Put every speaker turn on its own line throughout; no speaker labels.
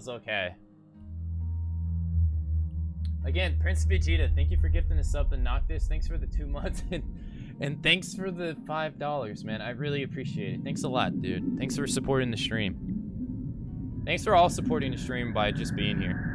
feels okay. Again, Prince Vegeta, thank you for gifting a sub to Noctis. Thanks for the 2 months and thanks for the $5, man. I really appreciate it. Thanks a lot, dude. Thanks for supporting the stream. Thanks for all supporting the stream by just being here.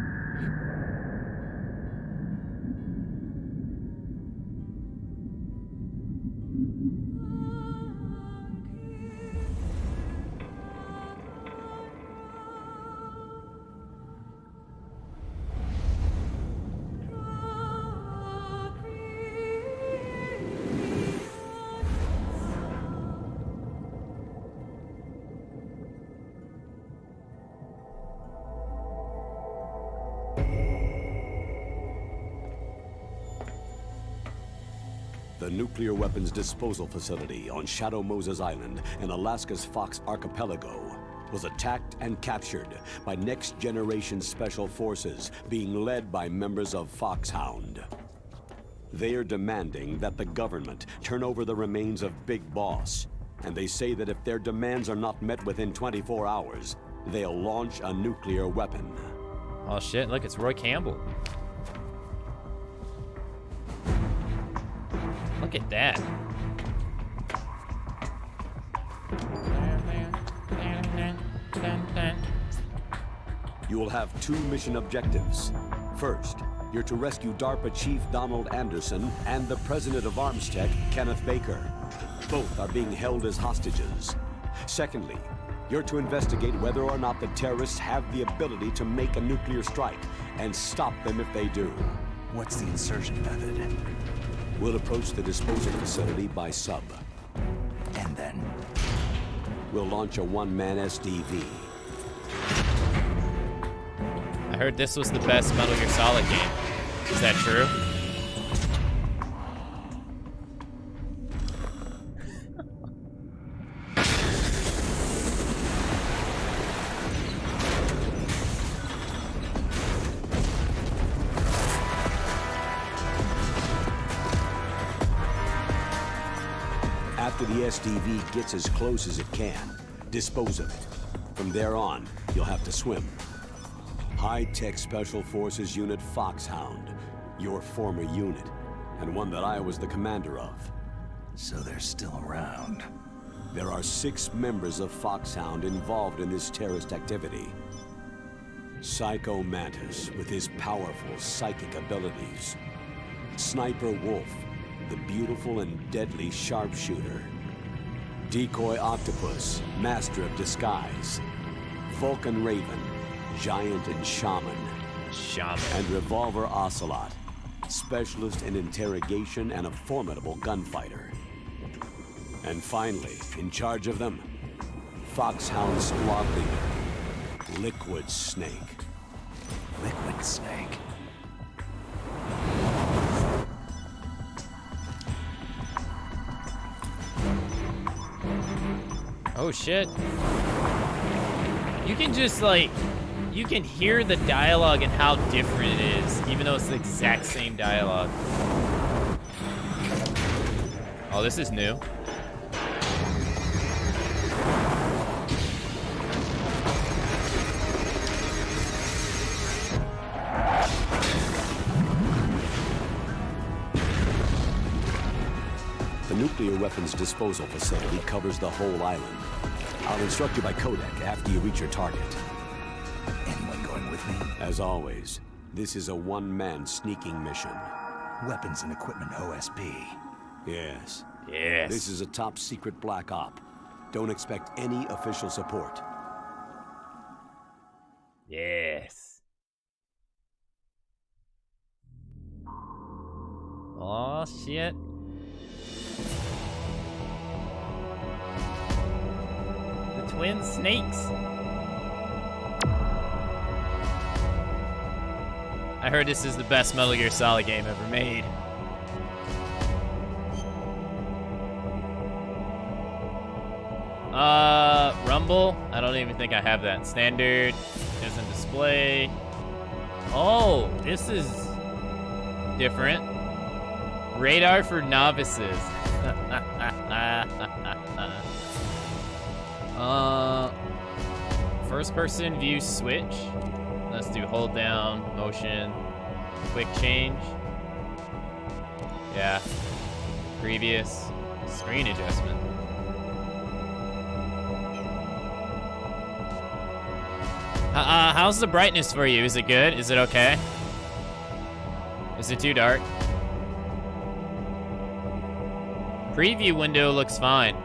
The nuclear weapons disposal facility on Shadow Moses Island in Alaska's Fox Archipelago was attacked and captured by next-generation special forces being led by members of Foxhound. They are demanding that the government turn over the remains of Big Boss, and they say that if their demands are not met within 24 hours, they'll launch a nuclear weapon.
Oh shit, look, it's Roy Campbell. Look at that.
You will have 2 mission objectives. First, you're to rescue DARPA Chief Donald Anderson and the President of Armstech, Kenneth Baker. Both are being held as hostages. Secondly, you're to investigate whether or not the terrorists have the ability to make a nuclear strike and stop them if they do.
What's the insertion method?
We'll approach the disposal facility by sub.
And then?
We'll launch a one-man SDV.
I heard this was the best Metal Gear Solid game. Is that true?
After the SDV gets as close as it can, dispose of it. From there on, you'll have to swim. High-Tech Special Forces Unit Foxhound, your former unit, and one that I was the commander of.
So they're still around.
There are 6 members of Foxhound involved in this terrorist activity. Psycho Mantis, with his powerful psychic abilities. Sniper Wolf, the beautiful and deadly sharpshooter. Decoy Octopus, master of disguise. Vulcan Raven, giant and shaman. And Revolver Ocelot, specialist in interrogation and a formidable gunfighter. And finally, in charge of them, Foxhound squad leader, Liquid Snake.
Liquid Snake.
Oh shit. You can just like, you can hear the dialogue and how different it is, even though it's the exact same dialogue. Oh, this is new.
The nuclear weapons disposal facility covers the whole island. I'll instruct you by codec after you reach your target.
Anyone going with me?
As always, this is a one-man sneaking mission.
Weapons and equipment OSP.
Yes.
Yes.
This is a top-secret black op. Don't expect any official support.
Yes. Oh shit. The twin snakes. I heard this is the best Metal Gear Solid game ever made. Rumble? I don't even think I have that. Standard. Doesn't display. Oh, this is different. Radar for novices. First person view switch. Let's do hold down, motion, quick change. Yeah. Previous. Screen adjustment. How's the brightness for you? Is it good? Is it okay? Is it too dark? Preview window looks fine.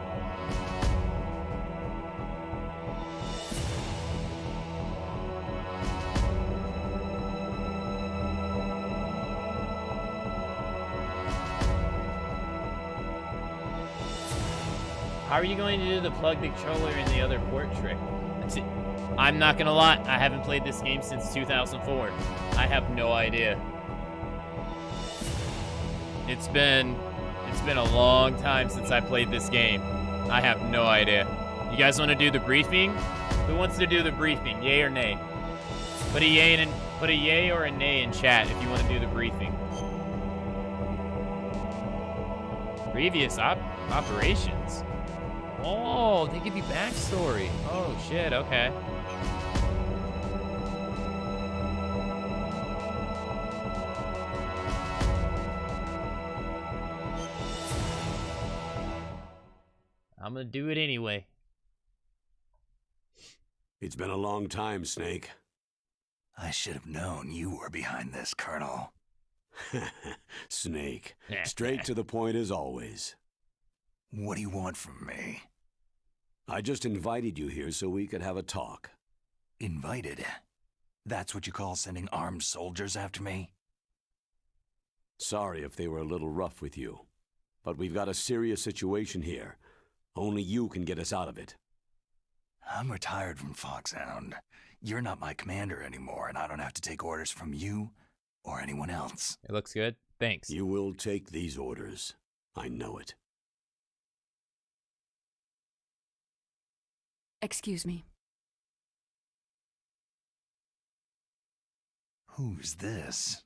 How are you going to do the plug the controller in the other port trick? I'm not gonna lie, I haven't played this game since 2004. I have no idea. It's been a long time since I played this game. I have no idea. You guys want to do the briefing? Who wants to do the briefing? Yay or nay? Put a yay or a nay in chat if you want to do the briefing. Previous operations. Oh, they give you backstory. Oh shit, okay. I'm gonna do it anyway.
It's been a long time, Snake.
I should have known you were behind this, Colonel.
Snake. Straight to the point as always.
What do you want from me?
I just invited you here so we could have a talk.
Invited? That's what you call sending armed soldiers after me?
Sorry if they were a little rough with you, but we've got a serious situation here. Only you can get us out of it.
I'm retired from Foxhound. You're not my commander anymore, and I don't have to take orders from you or anyone else.
It looks good. Thanks.
You will take these orders. I know it.
Excuse me.
Who's this?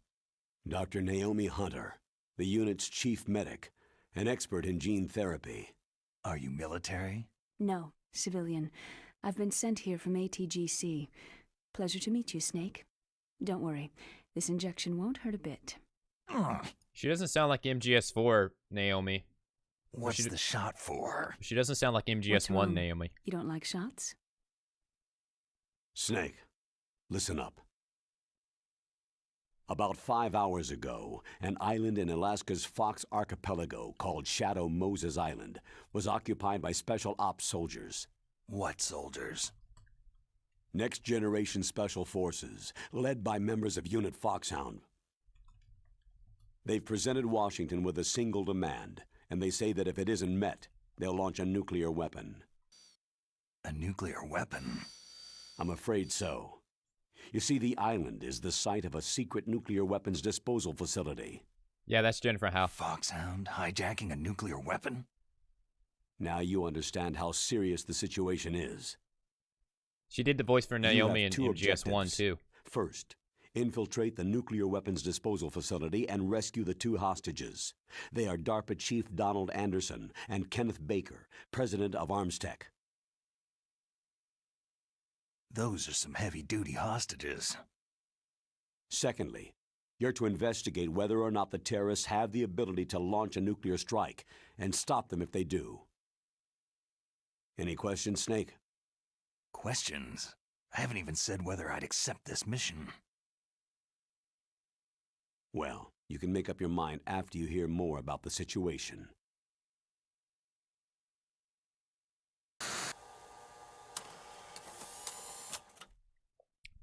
Dr. Naomi Hunter, the unit's chief medic, an expert in gene therapy.
Are you military?
No, civilian. I've been sent here from ATGC. Pleasure to meet you, Snake. Don't worry, this injection won't hurt a bit.
She doesn't sound like MGS4, Naomi.
What's the shot for?
She doesn't sound like
What's
MGS1,
wrong?
Naomi.
You don't like shots?
Snake, listen up. About 5 hours ago, an island in Alaska's Fox Archipelago called Shadow Moses Island was occupied by Special Ops soldiers.
What soldiers?
Next Generation Special Forces, led by members of Unit Foxhound. They've presented Washington with a single demand, and they say that if it isn't met, they'll launch a nuclear weapon.
A nuclear weapon?
I'm afraid so. You see, the island is the site of a secret nuclear weapons disposal facility.
Yeah, that's Jennifer Howe.
Foxhound hijacking a nuclear weapon?
Now you understand how serious the situation is.
She did the voice for
You
Naomi
have
in
two
MGS1
objectives.
too.
First, infiltrate the nuclear weapons disposal facility and rescue the two hostages. They are DARPA Chief Donald Anderson and Kenneth Baker, president of Armstech.
Those are some heavy-duty hostages.
Secondly, you're to investigate whether or not the terrorists have the ability to launch a nuclear strike and stop them if they do. Any questions, Snake?
Questions? I haven't even said whether I'd accept this mission.
Well, you can make up your mind after you hear more about the situation.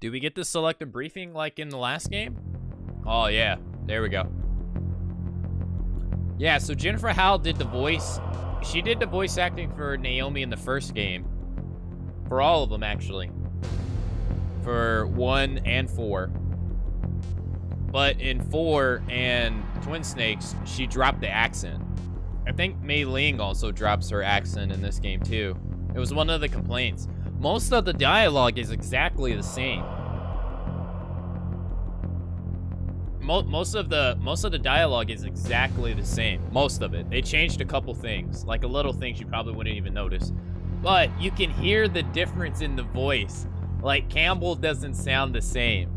Do we get the selective briefing like in the last game? Oh yeah, there we go. Yeah, so Jennifer Howe did the voice. She did the voice acting for Naomi in the first game. For all of them, actually. For 1 and 4. But in 4 and Twin Snakes, she dropped the accent. I think Mei Ling also drops her accent in this game too. It was one of the complaints. Most of the dialogue is exactly the same. Most of the dialogue is exactly the same. Most of it. They changed a couple things, like a little things you probably wouldn't even notice. But you can hear the difference in the voice. Like, Campbell doesn't sound the same.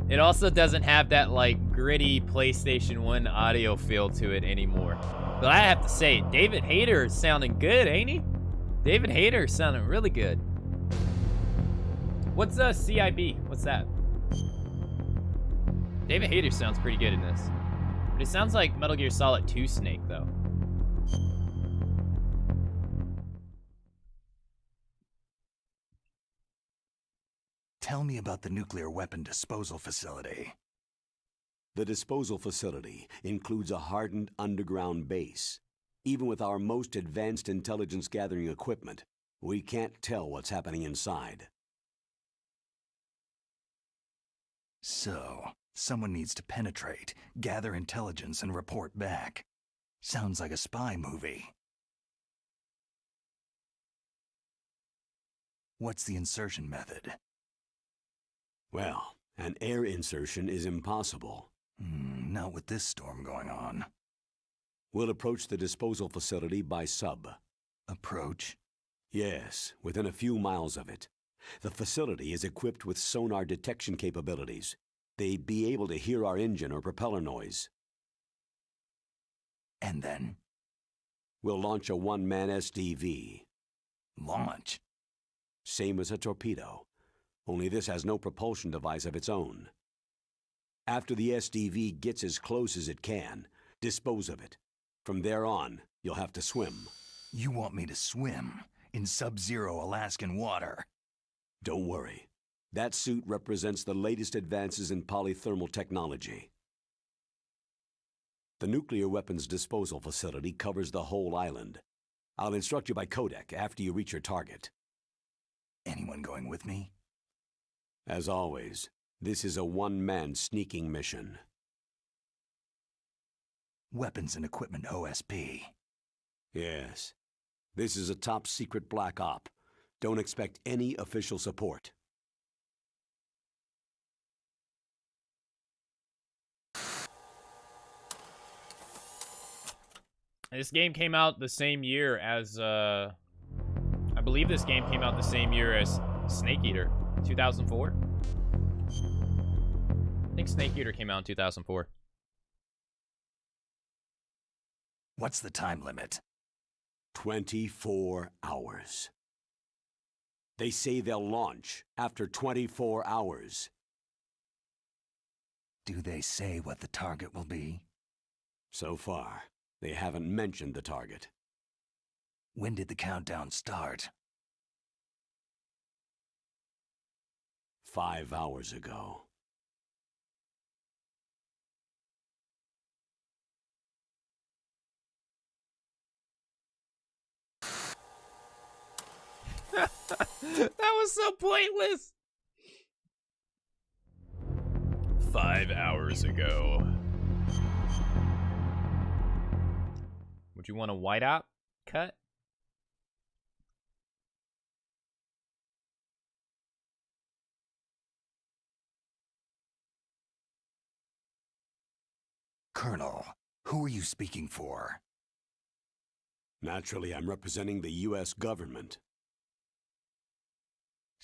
It also doesn't have that, like, gritty PlayStation 1 audio feel to it anymore. But I have to say, David Hayter is sounding good, ain't he? David Hayter is sounding really good. What's CIB? What's that? David Hayter sounds pretty good in this. But it sounds like Metal Gear Solid 2 Snake, though.
Tell me about the nuclear weapon disposal facility.
The disposal facility includes a hardened underground base. Even with our most advanced intelligence gathering equipment, we can't tell what's happening inside.
So, someone needs to penetrate, gather intelligence, and report back. Sounds like a spy movie. What's the insertion method?
Well, an air insertion is impossible.
Not with this storm going on.
We'll approach the disposal facility by sub.
Approach?
Yes, within a few miles of it. The facility is equipped with sonar detection capabilities. They'd be able to hear our engine or propeller noise.
And then?
We'll launch a one-man SDV.
Launch?
Same as a torpedo, only this has no propulsion device of its own. After the SDV gets as close as it can, dispose of it. From there on, you'll have to swim.
You want me to swim in sub-zero Alaskan water?
Don't worry. That suit represents the latest advances in polythermal technology. The nuclear weapons disposal facility covers the whole island. I'll instruct you by codec after you reach your target.
Anyone going with me?
As always, this is a one-man sneaking mission.
Weapons and equipment OSP.
Yes. This is a top-secret black op. Don't expect any official support.
This game came out the same year as, I believe this game came out the same year as Snake Eater, 2004. I think Snake Eater came out in 2004.
What's the time limit?
24 hours. They say they'll launch after 24 hours.
Do they say what the target will be?
So far, they haven't mentioned the target.
When did the countdown start?
5 hours ago.
That was so pointless. 5 hours ago. Would you want a whiteout cut?
Colonel, who are you speaking for?
Naturally, I'm representing the U.S. government.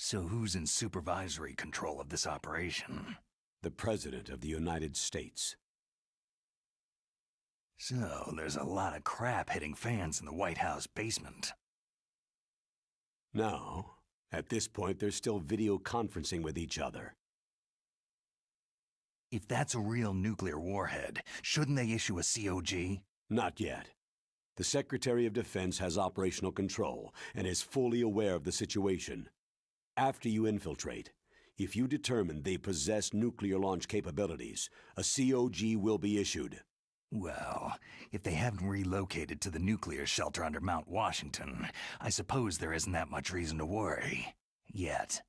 So who's in supervisory control of this operation?
The President of the United States.
So there's a lot of crap hitting fans in the White House basement.
No. At this point, they're still video conferencing with each other.
If that's a real nuclear warhead, shouldn't they issue a COG?
Not yet. The Secretary of Defense has operational control and is fully aware of the situation. After you infiltrate, if you determine they possess nuclear launch capabilities, a COG will be issued.
Well, if they haven't relocated to the nuclear shelter under Mount Washington, I suppose there isn't that much reason to worry. Yet.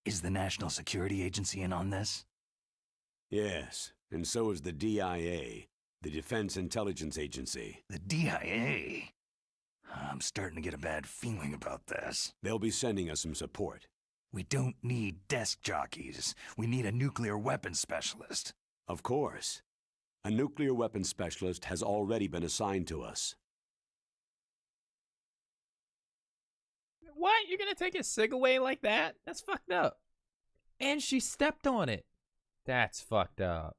Is the National Security Agency in on this?
Yes, and so is the DIA, the Defense Intelligence Agency.
The DIA? I'm starting to get a bad feeling about this.
They'll be sending us some support.
We don't need desk jockeys. We need a nuclear weapons specialist.
Of course. A nuclear weapons specialist has already been assigned to us.
What? You're gonna take a sig away like that? That's fucked up. And she stepped on it. That's fucked up.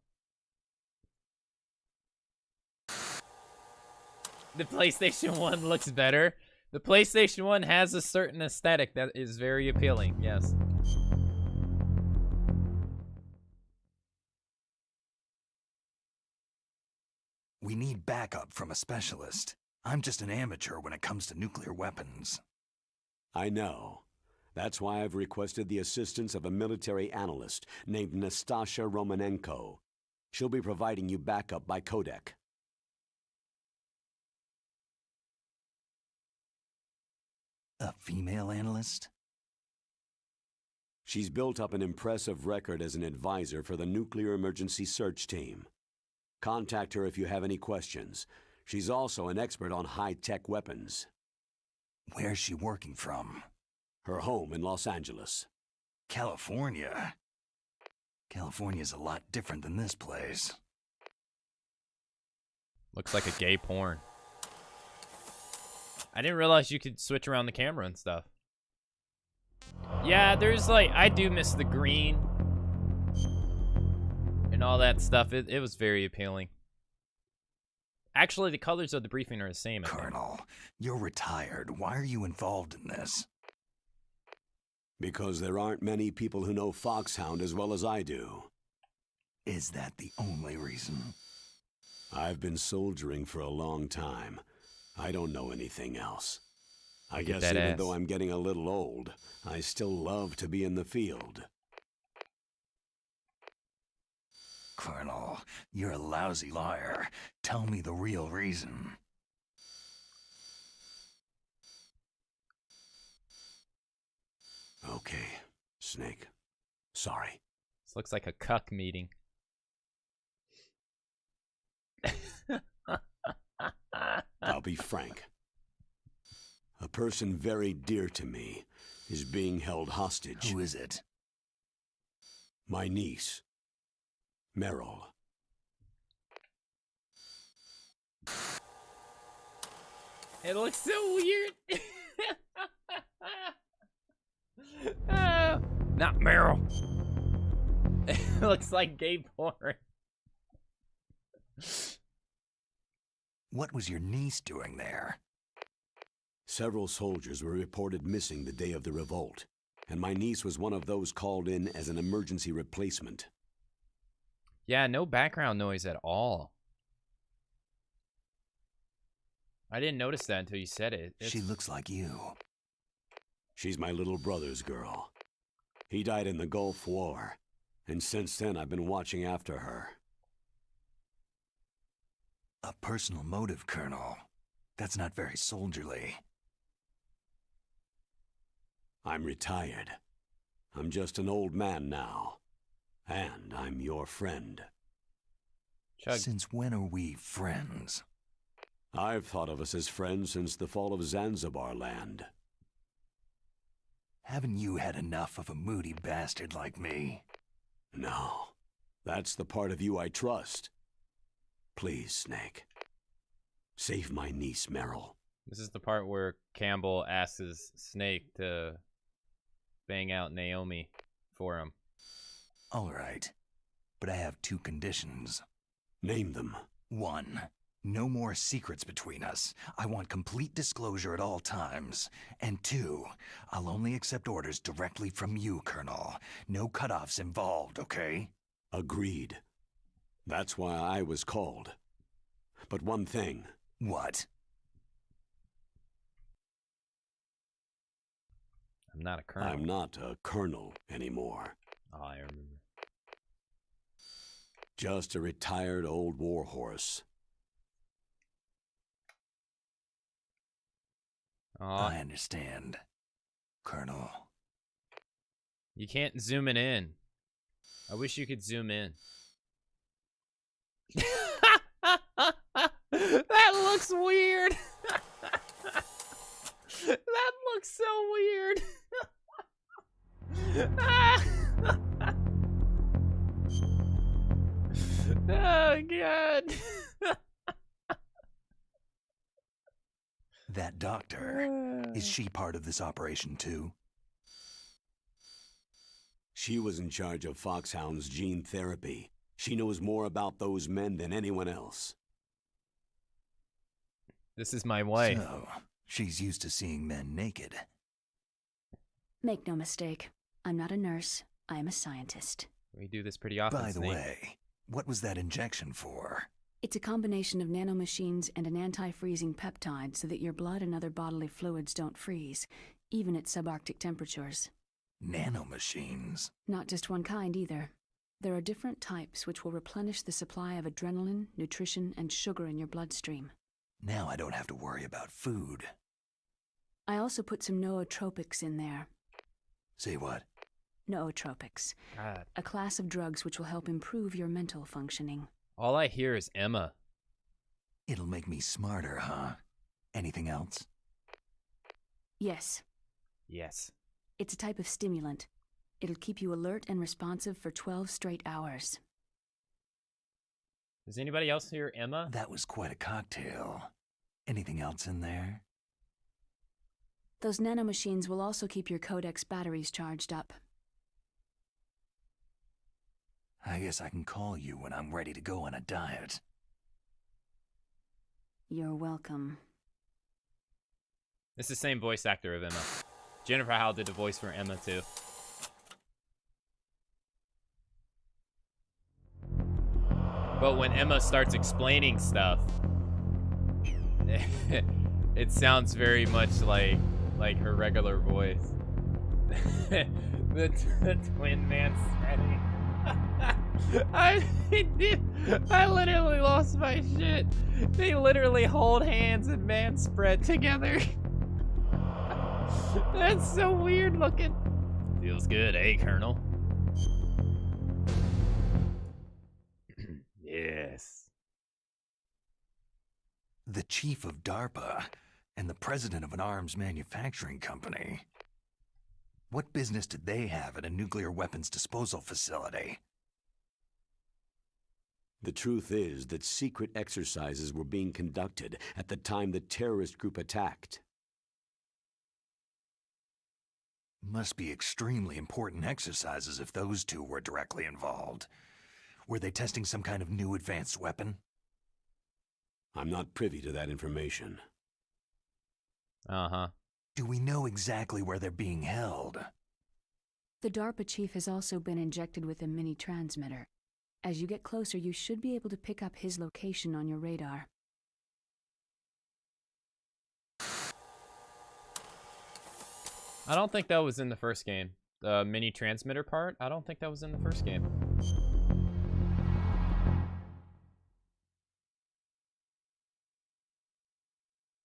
The PlayStation 1 looks better. The PlayStation 1 has a certain aesthetic that is very appealing, yes.
We need backup from a specialist. I'm just an amateur when it comes to nuclear weapons.
I know. That's why I've requested the assistance of a military analyst named Nastasha Romanenko. She'll be providing you backup by codec.
A female analyst?
She's built up an impressive record as an advisor for the Nuclear Emergency Search Team. Contact her if you have any questions. She's also an expert on high-tech weapons.
Where's she working from?
Her home in Los Angeles.
California? California's a lot different than this place.
Looks like a gay porn. I didn't realize you could switch around the camera and stuff. Yeah, there's like, I do miss the green and all that stuff. It was very appealing. Actually, the colors of the briefing are the same.
Colonel, you're retired. Why are you involved in this?
Because there aren't many people who know Foxhound as well as I do.
Is that the only reason?
I've been soldiering for a long time. I don't know anything else. I guess even though I'm getting a little old, I still love to be in the field.
Colonel, you're a lousy liar. Tell me the real reason.
Okay, Snake. Sorry.
This looks like a cuck meeting.
I'll be frank. A person very dear to me is being held hostage.
Who is it?
My niece, Meryl.
It looks so weird. Not Meryl. It looks like gay porn.
What was your niece doing there?
Several soldiers were reported missing the day of the revolt, and my niece was one of those called in as an emergency replacement.
Yeah, no background noise at all. I didn't notice that until you said it.
She looks like you.
She's my little brother's girl. He died in the Gulf War, and since then I've been watching after her.
A personal motive, Colonel. That's not very soldierly.
I'm retired. I'm just an old man now. And I'm your friend.
Chug.
Since when are we friends?
I've thought of us as friends since the fall of Zanzibar land.
Haven't you had enough of a moody bastard like me?
No. That's the part of you I trust. Please, Snake. Save my niece, Meryl.
This is the part where Campbell asks his Snake to bang out Naomi for him.
All right. But I have two conditions.
Name them.
1. No more secrets between us. I want complete disclosure at all times. And 2, I'll only accept orders directly from you, Colonel. No cutoffs involved, okay?
Agreed. That's why I was called. But one thing.
What?
I'm not a colonel.
I'm not a colonel anymore.
Oh, I remember.
Just a retired old warhorse.
Oh,
I understand, Colonel.
you can't zoom it in. I wish you could zoom in. That looks weird. That looks so weird. Oh, God.
That doctor, is she part of this operation too?
She was in charge of Foxhound's gene therapy. She knows more about those men than anyone else.
This is my wife.
So, she's used to seeing men naked.
Make no mistake, I'm not a nurse, I am a scientist.
We do this pretty often,
By the
Snake.
way, what was that injection for?
It's a combination of nanomachines and an anti-freezing peptide so that your blood and other bodily fluids don't freeze, even at subarctic temperatures.
Nanomachines.
Not just one kind either. There are different types which will replenish the supply of adrenaline, nutrition, and sugar in your bloodstream.
Now I don't have to worry about food.
I also put some nootropics in there.
Say what?
Nootropics.
God.
A class of drugs which will help improve your mental functioning.
All I hear is Emma.
It'll make me smarter, huh? Anything else?
Yes,
Yes.
it's a type of stimulant. It'll keep you alert and responsive for 12 straight hours.
Does anybody else hear Emma?
That was quite a cocktail. Anything else in there?
Those nanomachines will also keep your Codex batteries charged up.
I guess I can call you when I'm ready to go on a diet.
You're welcome.
It's the same voice actor of Emma. Jennifer Howell did the voice for Emma too. But when Emma starts explaining stuff, it sounds very much like her regular voice. the twin man setting. I literally lost my shit. They literally hold hands and man spread together. That's so weird looking. Feels good, eh, Colonel? Yes.
The chief of DARPA and the president of an arms manufacturing company. What business did they have at a nuclear weapons disposal facility?
The truth is that secret exercises were being conducted at the time the terrorist group attacked.
Must be extremely important exercises if those two were directly involved. Were they testing some kind of new advanced weapon?
I'm not privy to that information.
Uh-huh.
Do we know exactly where they're being held?
The DARPA chief has also been injected with a mini transmitter. As you get closer, you should be able to pick up his location on your radar.
I don't think that was in the first game. The mini transmitter part, I don't think that was in the first game.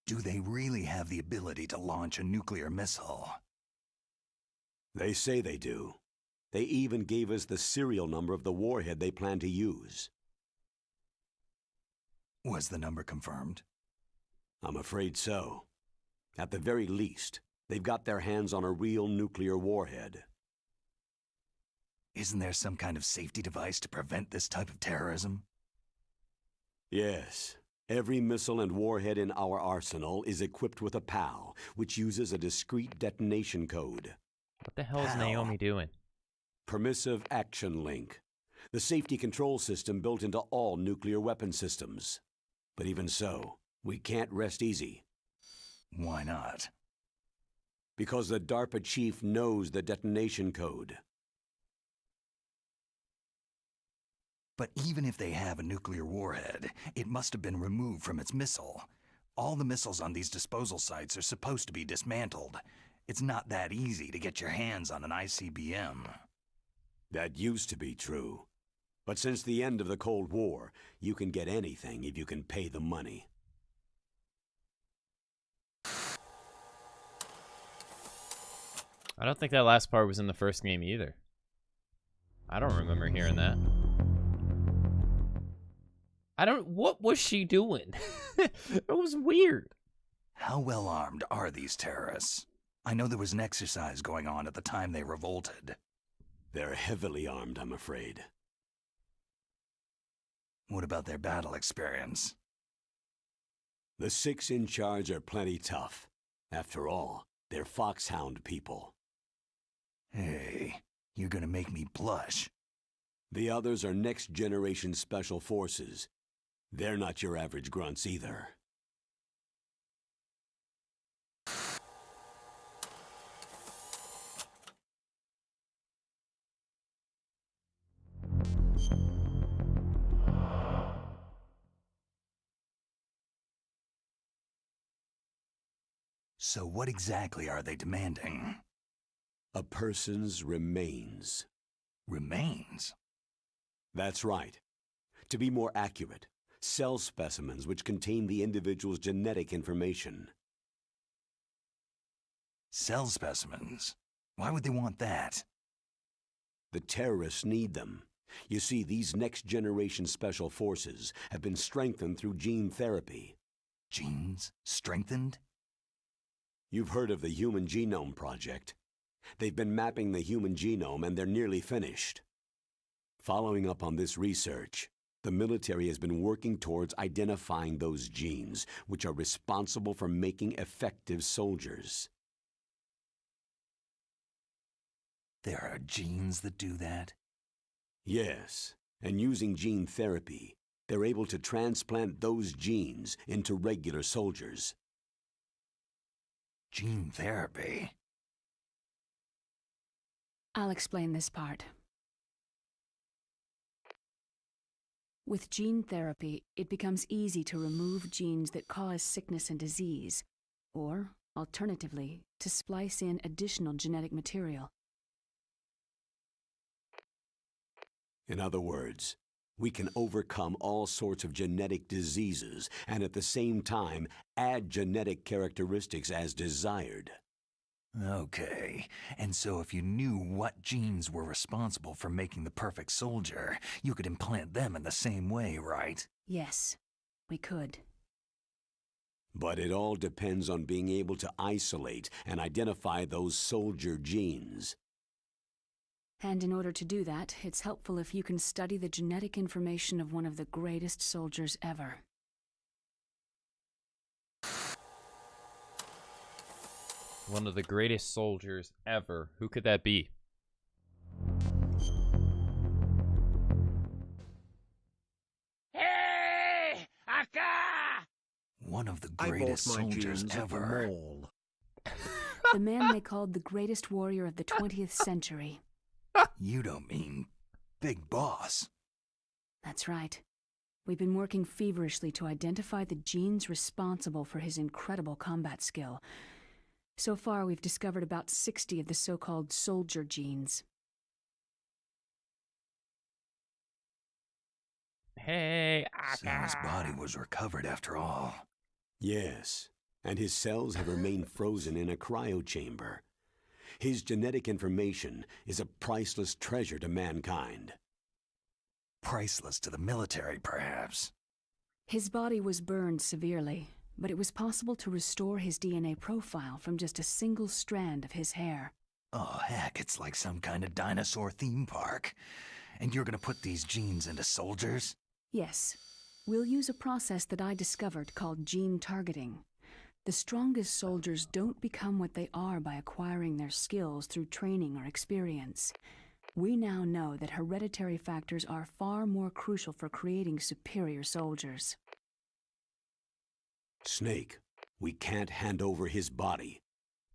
Do they really have the ability to launch a nuclear missile?
They say they do. They even gave us the serial number of the warhead they plan to use.
Was the number confirmed?
I'm afraid so. At the very least, they've got their hands on a real nuclear warhead.
Isn't there some kind of safety device to prevent this type of terrorism?
Yes. Every missile and warhead in our arsenal is equipped with a PAL, which uses a discrete detonation code.
What the hell is
How?
Naomi doing?
Permissive Action Link. The safety control system built into all nuclear weapon systems. But even so, we can't rest easy.
Why not?
Because the DARPA chief knows the detonation code.
But even if they have a nuclear warhead, it must have been removed from its missile. All the missiles on these disposal sites are supposed to be dismantled. It's not that easy to get your hands on an ICBM.
That used to be true. But since the end of the Cold War, you can get anything if you can pay the money.
I don't think that last part was in the first game either. I don't remember hearing that. What was she doing? It was weird.
How well armed are these terrorists? I know there was an exercise going on at the time they revolted.
They're heavily armed, I'm afraid.
What about their battle experience?
The 6 in charge are plenty tough. After all, they're Foxhound people.
Hey, You're gonna make me blush.
The others are next-generation special forces. They're not your average grunts either.
So what exactly are they demanding?
A person's remains.
Remains?
That's right. To be more accurate, cell specimens which contain the individual's genetic information.
Cell specimens? Why would they want that?
The terrorists need them. You see, these next-generation special forces have been strengthened through gene therapy.
Genes? Strengthened?
You've heard of the Human Genome Project. They've been mapping the human genome and they're nearly finished. Following up on this research, the military has been working towards identifying those genes which are responsible for making effective soldiers.
There are genes that do that?
Yes, and using gene therapy, they're able to transplant those genes into regular soldiers.
Gene therapy?
I'll explain this part. With gene therapy, it becomes easy to remove genes that cause sickness and disease, or, alternatively, to splice in additional genetic material.
In other words, we can overcome all sorts of genetic diseases and at the same time add genetic characteristics as desired.
Okay, and so if you knew what genes were responsible for making the perfect soldier, you could implant them in the same way, right?
Yes, we could.
But it all depends on being able to isolate and identify those soldier genes.
And in order to do that, it's helpful if you can study the genetic information of one of the greatest soldiers ever.
One of the greatest soldiers ever. Who could that be?
Hey! Aka!
One of the
I
greatest
bought my
soldiers
jeans at the
ever.
mall.
The man they called the greatest warrior of the 20th century.
You don't mean Big Boss?
That's right. We've been working feverishly to identify the genes responsible for his incredible combat skill. So far, we've discovered about 60 of the so-called soldier genes.
Hey,
So his body was recovered after all.
Yes, and his cells have remained frozen in a cryochamber. His genetic information is a priceless treasure to mankind.
Priceless to the military, perhaps.
His body was burned severely, but it was possible to restore his DNA profile from just a single strand of his hair.
Oh, heck, it's like some kind of dinosaur theme park. And you're gonna put these genes into soldiers?
Yes. We'll use a process that I discovered called gene targeting. The strongest soldiers don't become what they are by acquiring their skills through training or experience. We now know that hereditary factors are far more crucial for creating superior soldiers.
Snake, we can't hand over his body.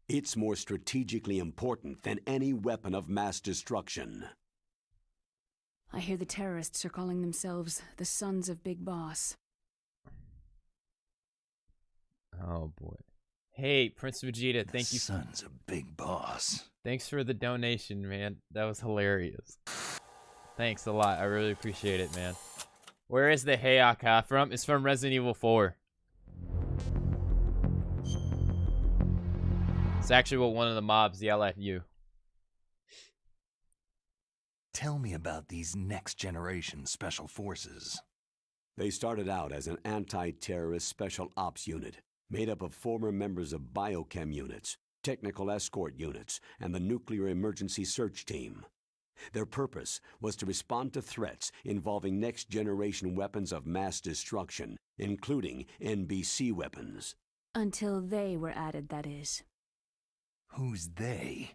It's more strategically important than any weapon of mass destruction.
I hear the terrorists are calling themselves the Sons of Big Boss.
Oh boy. Hey, Prince Vegeta, thank you.
Son's a Big Boss.
Thanks for the donation, man. That was hilarious. Thanks a lot. I really appreciate it, man. Where is the Hey Aka from? It's from Resident Evil 4. It's actually what one of the mobs yell at you.
Tell me about these next-generation special forces.
They started out as an anti-terrorist special ops unit, made up of former members of biochem units, technical escort units, and the nuclear emergency search team. Their purpose was to respond to threats involving next-generation weapons of mass destruction, including NBC weapons.
Until they were added, that is.
Who's they?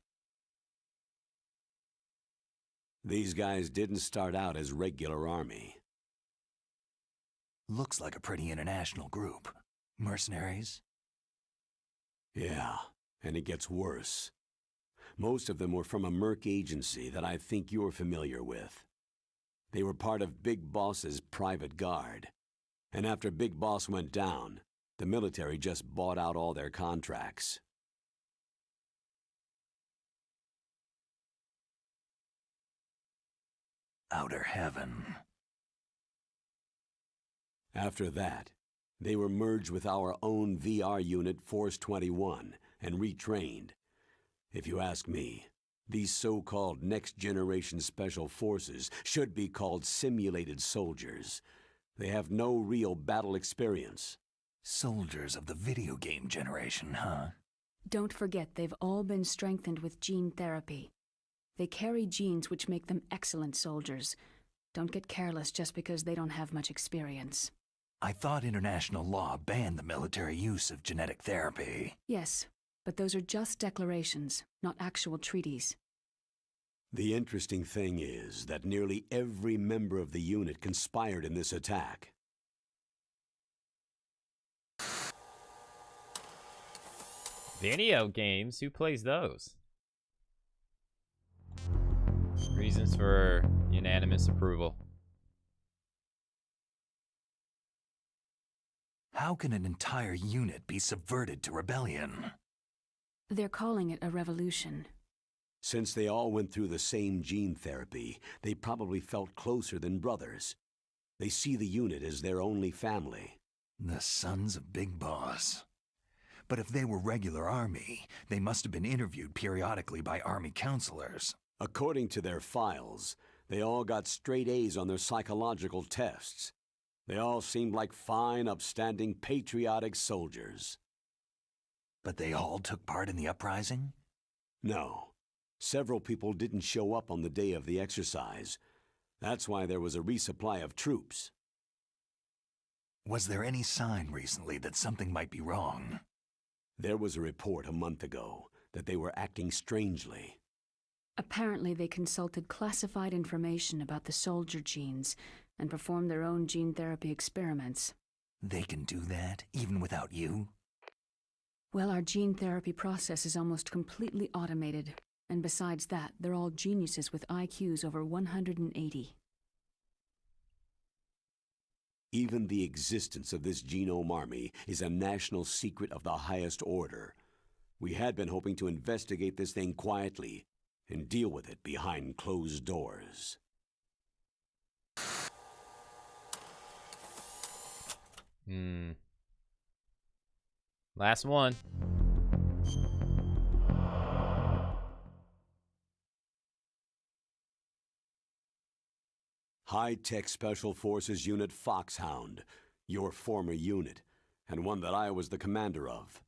These guys didn't start out as regular army.
Looks like a pretty international group. Mercenaries?
Yeah, and it gets worse. Most of them were from a merc agency that I think you're familiar with. They were part of Big Boss's private guard. And after Big Boss went down, the military just bought out all their contracts.
Outer Heaven.
After that, they were merged with our own VR unit Force 21 and retrained. If you ask me, these so-called next-generation special forces should be called simulated soldiers. They have no real battle experience.
Soldiers of the video game generation, huh?
Don't forget, they've all been strengthened with gene therapy. They carry genes which make them excellent soldiers. Don't get careless just because they don't have much experience.
I thought international law banned the military use of genetic therapy.
Yes, but those are just declarations, not actual treaties.
The interesting thing is that nearly every member of the unit conspired in this attack.
Video games? Who plays those? Reasons for unanimous approval.
How can an entire unit be subverted to rebellion?
They're calling it a revolution.
Since they all went through the same gene therapy, they probably felt closer than brothers. They see the unit as their only family.
The sons of Big Boss. But if they were regular army, they must have been interviewed periodically by army counselors.
According to their files, they all got straight A's on their psychological tests. They all seemed like fine, upstanding, patriotic soldiers.
But they all took part in the uprising?
No. Several people didn't show up on the day of the exercise. That's why there was a resupply of troops.
Was there any sign recently that something might be wrong?
There was a report a month ago that they were acting strangely.
Apparently, they consulted classified information about the soldier genes and performed their own gene therapy experiments.
They can do that, even without you?
Well, our gene therapy process is almost completely automated. And besides that, they're all geniuses with IQs over 180.
Even the existence of this genome army is a national secret of the highest order. We had been hoping to investigate this thing quietly and deal with it behind closed doors.
Last one.
High-Tech Special Forces Unit Foxhound, your former unit, and one that I was the commander of.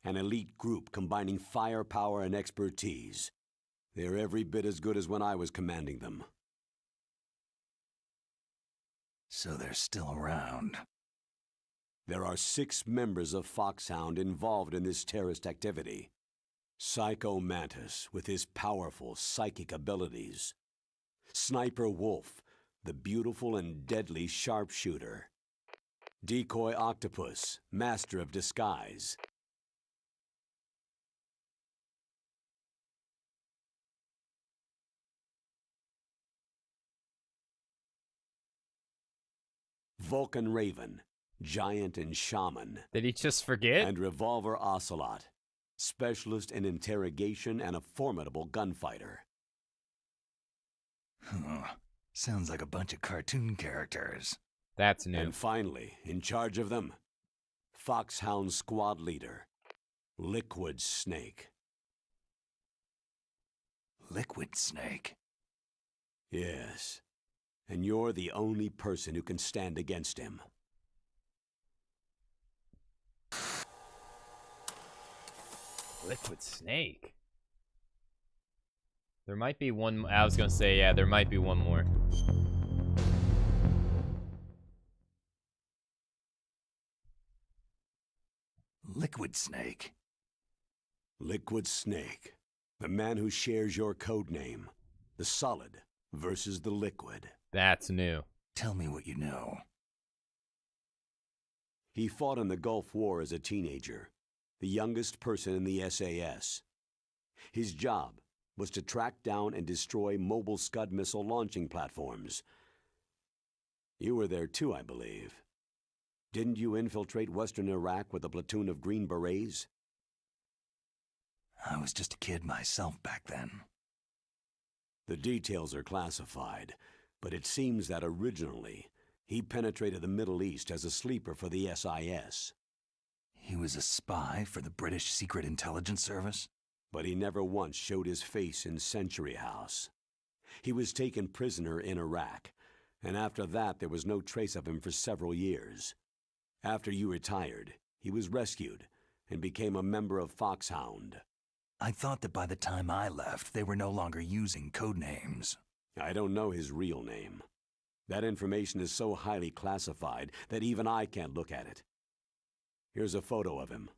An elite group combining firepower and expertise. They're every bit as good as when I was commanding them.
So they're still around.
There are 6 members of Foxhound involved in this terrorist activity. Psycho Mantis, with his powerful psychic abilities. Sniper Wolf, the beautiful and deadly sharpshooter. Decoy Octopus, master of disguise. Vulcan Raven, giant and shaman.
Did he just forget?
And Revolver Ocelot, specialist in interrogation and a formidable gunfighter.
Sounds like a bunch of cartoon characters.
That's new.
And finally, in charge of them, Foxhound Squad Leader, Liquid Snake.
Liquid Snake?
Yes, and you're the only person who can stand against him.
Liquid Snake. There might be one. I was gonna say, yeah, there might be one more.
Liquid Snake.
Liquid Snake, the man who shares your code name, the Solid, versus the Liquid.
That's new.
Tell me what you know.
He fought in the Gulf War as a teenager, the youngest person in the SAS. His job was to track down and destroy mobile Scud missile launching platforms. You were there too, I believe. Didn't you infiltrate western Iraq with a platoon of Green Berets?
I was just a kid myself back then.
The details are classified, but it seems that originally he penetrated the Middle East as a sleeper for the SIS.
He was a spy for the British Secret Intelligence Service?
But he never once showed his face in Century House. He was taken prisoner in Iraq, and after that there was no trace of him for several years. After you retired, he was rescued and became a member of Foxhound.
I thought that by the time I left, they were no longer using code names.
I don't know his real name. That information is so highly classified that even I can't look at it. Here's a photo of him.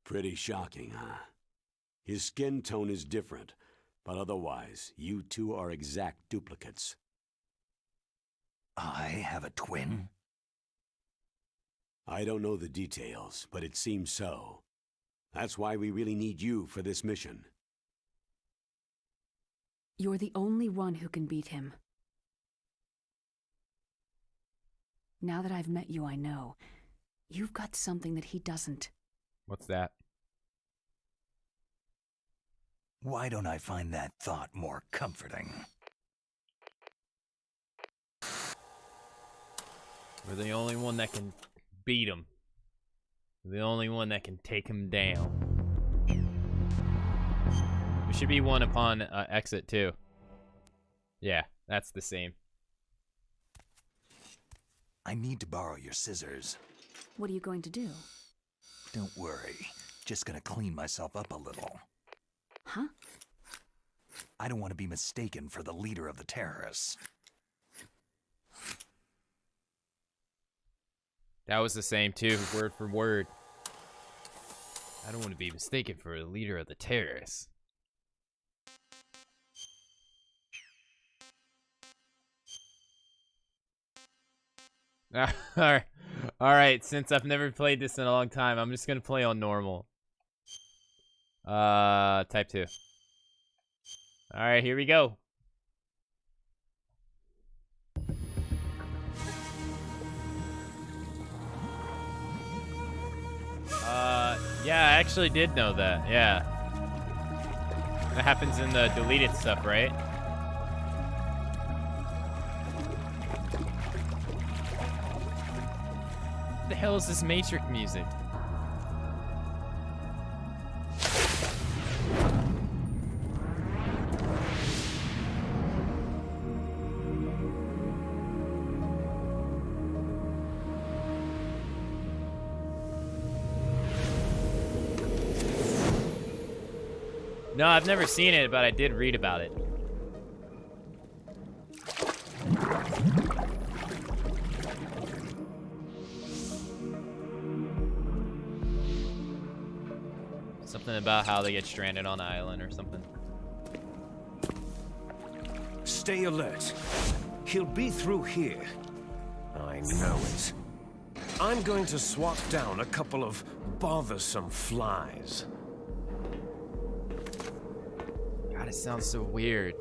Pretty shocking, huh? His skin tone is different, but otherwise, you two are exact duplicates.
I have a twin?
I don't know the details, but it seems so. That's why we really need you for this mission.
You're the only one who can beat him. Now that I've met you, I know. You've got something that he doesn't.
What's that?
Why don't I find that thought more comforting?
We're the only one that can beat him. We're the only one that can take him down. There should be one upon exit too. Yeah, that's the same.
I need to borrow your scissors.
What are you going to do?
Don't worry. Just gonna clean myself up a little.
Huh?
I don't want to be mistaken for the leader of the terrorists.
That was the same too, word for word. I don't want to be mistaken for the leader of the terrorists. Alright, since I've never played this in a long time, I'm just gonna play on normal. Type 2. Alright, here we go. Yeah, I actually did know that, yeah. That happens in the deleted stuff, right? What the hell is this Matrix music? No, I've never seen it, but I did read about it. Something about how they get stranded on an island or something.
Stay alert. He'll be through here. I know it. I'm going to swat down a couple of bothersome flies.
God, it sounds so weird.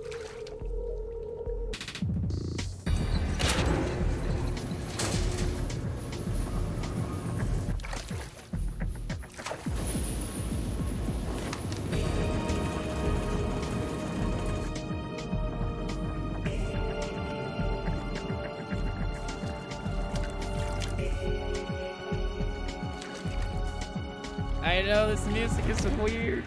I know, this music is so weird.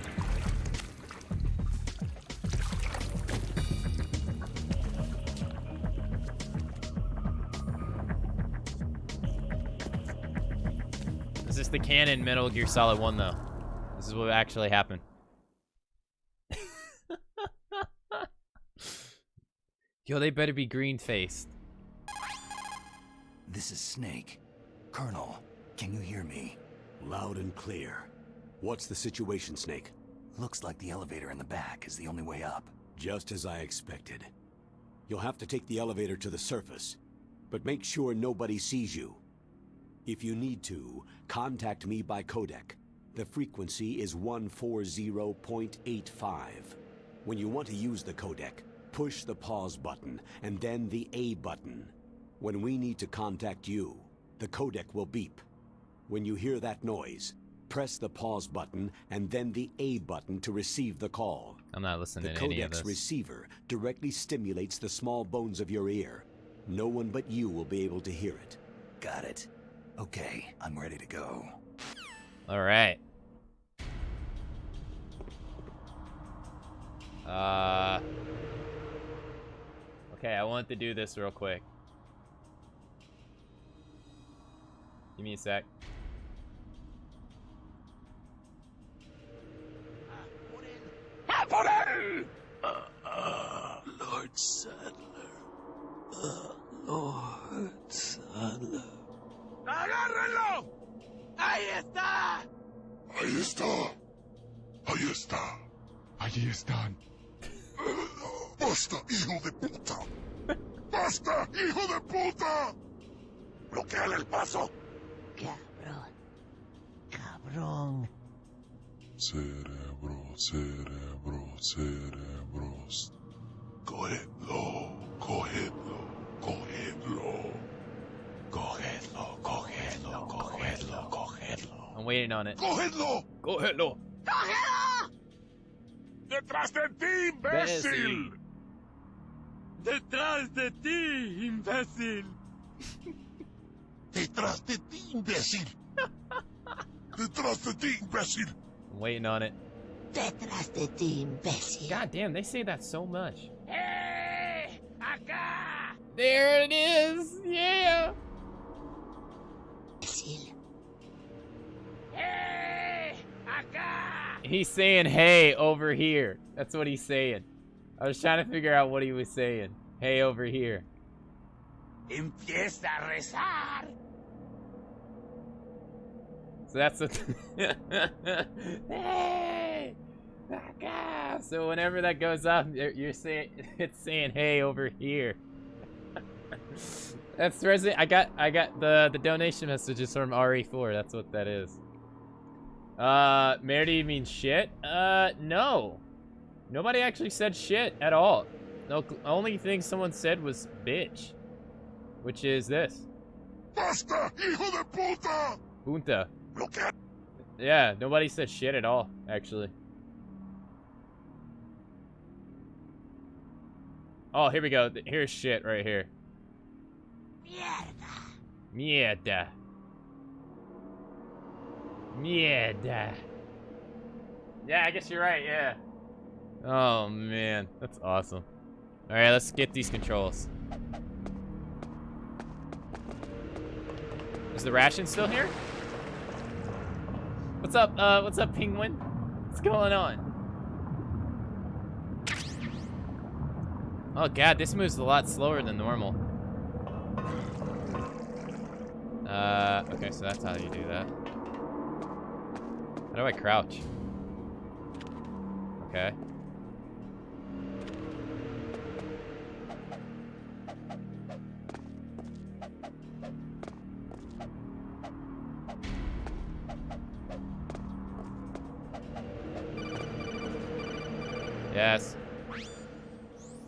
This is the canon Metal Gear Solid 1, though. This is what actually happened. Yo, they better be green-faced.
This is Snake. Colonel, can you hear me?
Loud and clear. What's the situation, Snake?
Looks like the elevator in the back is the only way up.
Just as I expected. You'll have to take the elevator to the surface, but make sure nobody sees you. If you need to, contact me by codec. The frequency is 140.85. When you want to use the codec, push the pause button and then the A button. When we need to contact you, the codec will beep. When you hear that noise, press the pause button and then the A button to receive the call.
I'm not listening
The
to any of
codec's
this.
receiver directly stimulates the small bones of your ear. No one but you will be able to hear it.
Got it. Okay, I'm ready to go.
All right. Okay, I want to do this real quick. Give me a sec.
Lord Sadler. Lord Sadler.
¡Agárrenlo! ¡Ahí está!
Ahí está. Ahí está.
Allí están.
¡Basta, hijo de puta! ¡Basta, hijo de puta! ¡Bloqueale el paso!
Cabrón. Cabrón.
Cerebro, cerebro, cerebros. Cogedlo, cogedlo, cogedlo. Cogedlo, cogedlo, cogedlo, cogedlo.
I'm waiting on it.
¡Cogedlo!
Go ahead, no.
¡Detrás de ti, imbécil!
¡Detrás de ti, imbécil!
¡Detrás de ti, imbécil! ¡Detrás de ti, imbécil!
I'm waiting on it.
¡Detrás de ti, imbécil!
God damn, they say that so much.
¡Eh! ¡Acá!
There it is. Yeah.
Imbécil. ¡Eh! ¡Acá!
He's saying, "Hey, over here." That's what he's saying. I was trying to figure out what he was saying. Hey, over here.
¡Empieza a rezar!
So that's what. Hey, acá. So whenever that goes up, you're saying it's saying, "Hey, over here." That's Resident. I got the donation messages from RE4. That's what that is. Merity means shit? No. Nobody actually said shit at all. No, only thing someone said was bitch. Which is this.
¡Basta, hijo de puta!
Punta.
Bloquea.
Yeah, nobody said shit at all, actually. Oh, here we go. Here's shit right here. Mierda. Mierda. Yeah, I guess you're right, yeah. Oh, man. That's awesome. Alright, let's get these controls. Is the ration still here? What's up, Penguin? What's going on? Oh god, this moves a lot slower than normal. Okay, so that's how you do that. How do I crouch? Okay. Yes.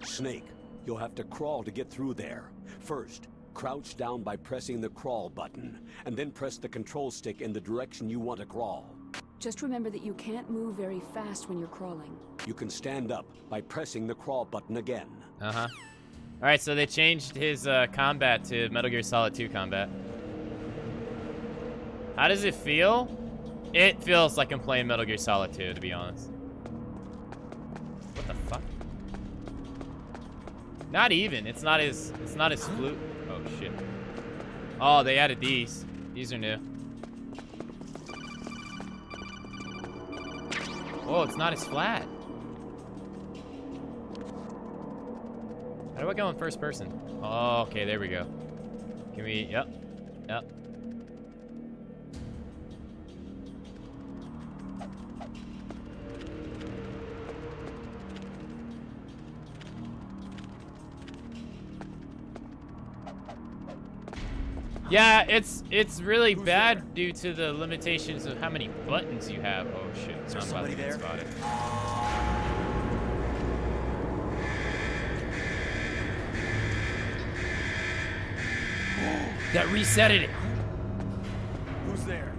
Snake, you'll have to crawl to get through there. First, crouch down by pressing the crawl button, and then press the control stick in the direction you want to crawl.
Just remember that you can't move very fast when you're crawling.
You can stand up by pressing the crawl button again.
Uh-huh. Alright, so they changed his combat to Metal Gear Solid 2 combat. How does it feel? It feels like I'm playing Metal Gear Solid 2, to be honest. What the fuck? Not even. It's not his flute. Oh shit. Oh, they added these. These are new. Oh, it's not as flat. How do I go in first person? Oh, okay, there we go. Can we, yep. Yeah, it's really bad due to the limitations of how many buttons you have. Oh shit, I'm about to get spotted. That resetted it.
Who's there?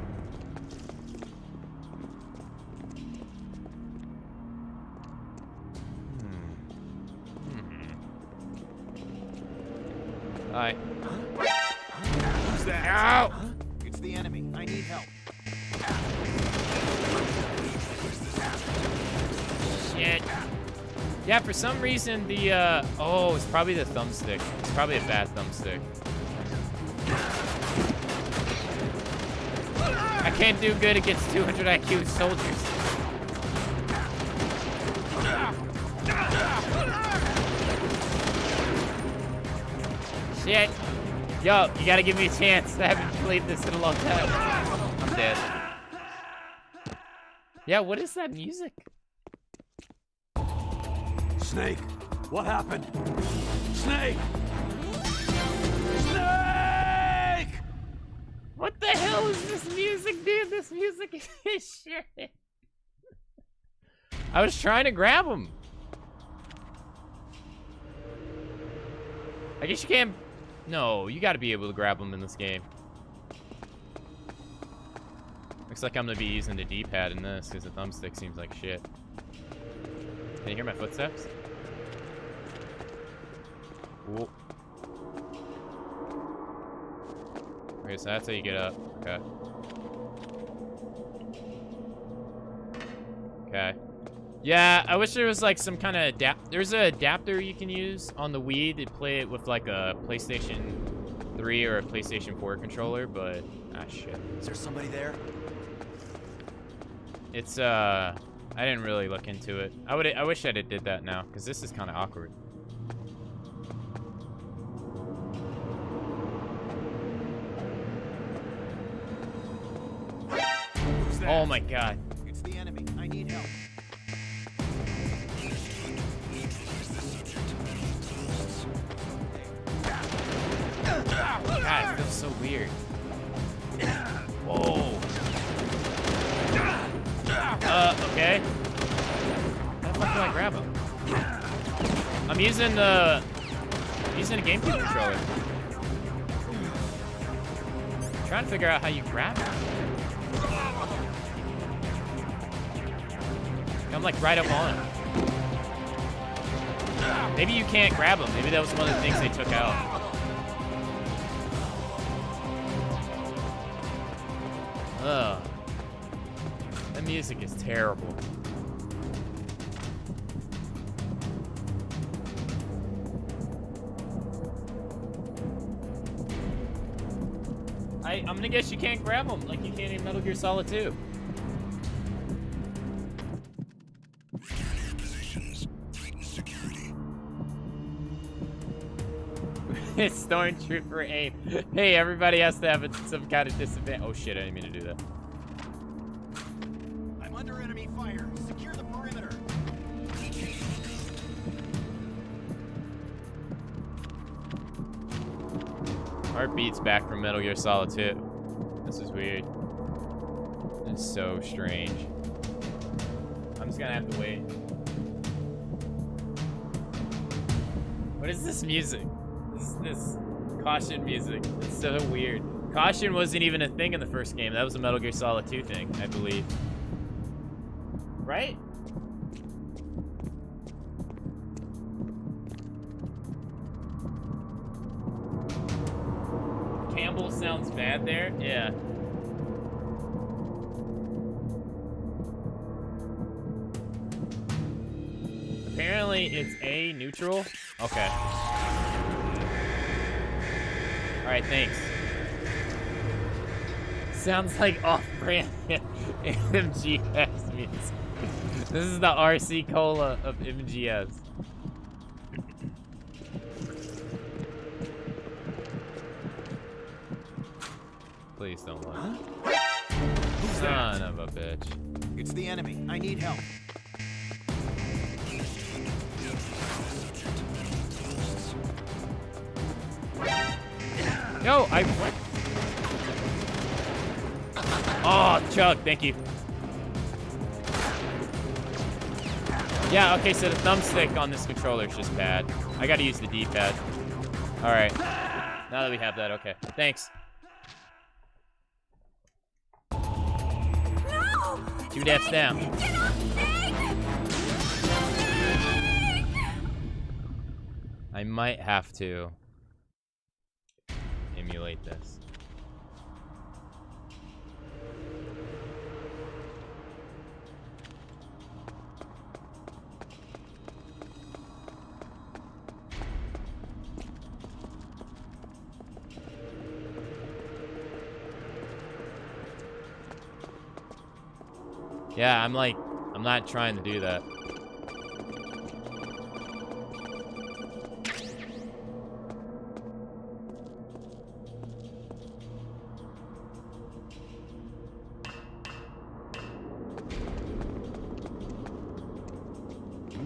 Hi.
Who's that?
Ow!
It's the enemy. I need help.
Shit. Yeah, for some reason the oh, it's probably the thumbstick. It's probably a bad thumbstick. I can't do good against 200 IQ soldiers. Shit. Yo, you gotta give me a chance. I haven't played this in a long time. I'm dead. Yeah, what is that music?
Snake, what happened? Snake! Snake!
What the hell is this music, dude? This music is shit. I was trying to grab him. I guess you can't. No, you gotta be able to grab him in this game. Looks like I'm gonna be using the D-pad in this because the thumbstick seems like shit. Can you hear my footsteps? Ooh. Okay, so that's how you get up. Okay. Okay. Yeah, I wish there was like some kind of there's an adapter you can use on the Wii to play it with like a PlayStation 3 or a PlayStation 4 controller, but shit.
Is there somebody there?
It's I didn't really look into it. I wish I did that now, because this is kind of awkward.
Who's that?
Oh my god.
It's the enemy. I need help.
God, it feels so weird. Whoa. Okay. How the fuck do I grab him? I'm using a GameCube controller. I'm trying to figure out how you grab him. I'm like right up on him. Maybe you can't grab him. Maybe that was one of the things they took out. Ugh. That music is terrible. I'm gonna guess you can't grab them like you can in Metal Gear Solid 2. It's Stormtrooper aim. Hey, everybody has to have some kind of disadvantage. Oh shit, I didn't mean to do that.
I'm under enemy fire. Secure the perimeter.
Heartbeat's back from Metal Gear Solid 2. This is weird. It's so strange. I'm just gonna have to wait. What is this music? This caution music. It's so weird. Caution wasn't even a thing in the first game. That was a Metal Gear Solid 2 thing, I believe. Right? Campbell sounds bad there? Yeah. Apparently it's A, neutral. Okay. Alright, thanks. Sounds like off-brand MGS music. This is the RC Cola of MGS. Please don't lie. Son of a bitch.
It's the enemy. I need help.
Yo, what? Oh, Chug, thank you. Yeah, okay, so the thumbstick on this controller is just bad. I gotta use the D-pad. Alright. Now that we have that, okay. Thanks.
No!
2 deaths down.
Get off Snake!
I might have to emulate this. Yeah, I'm not trying to do that.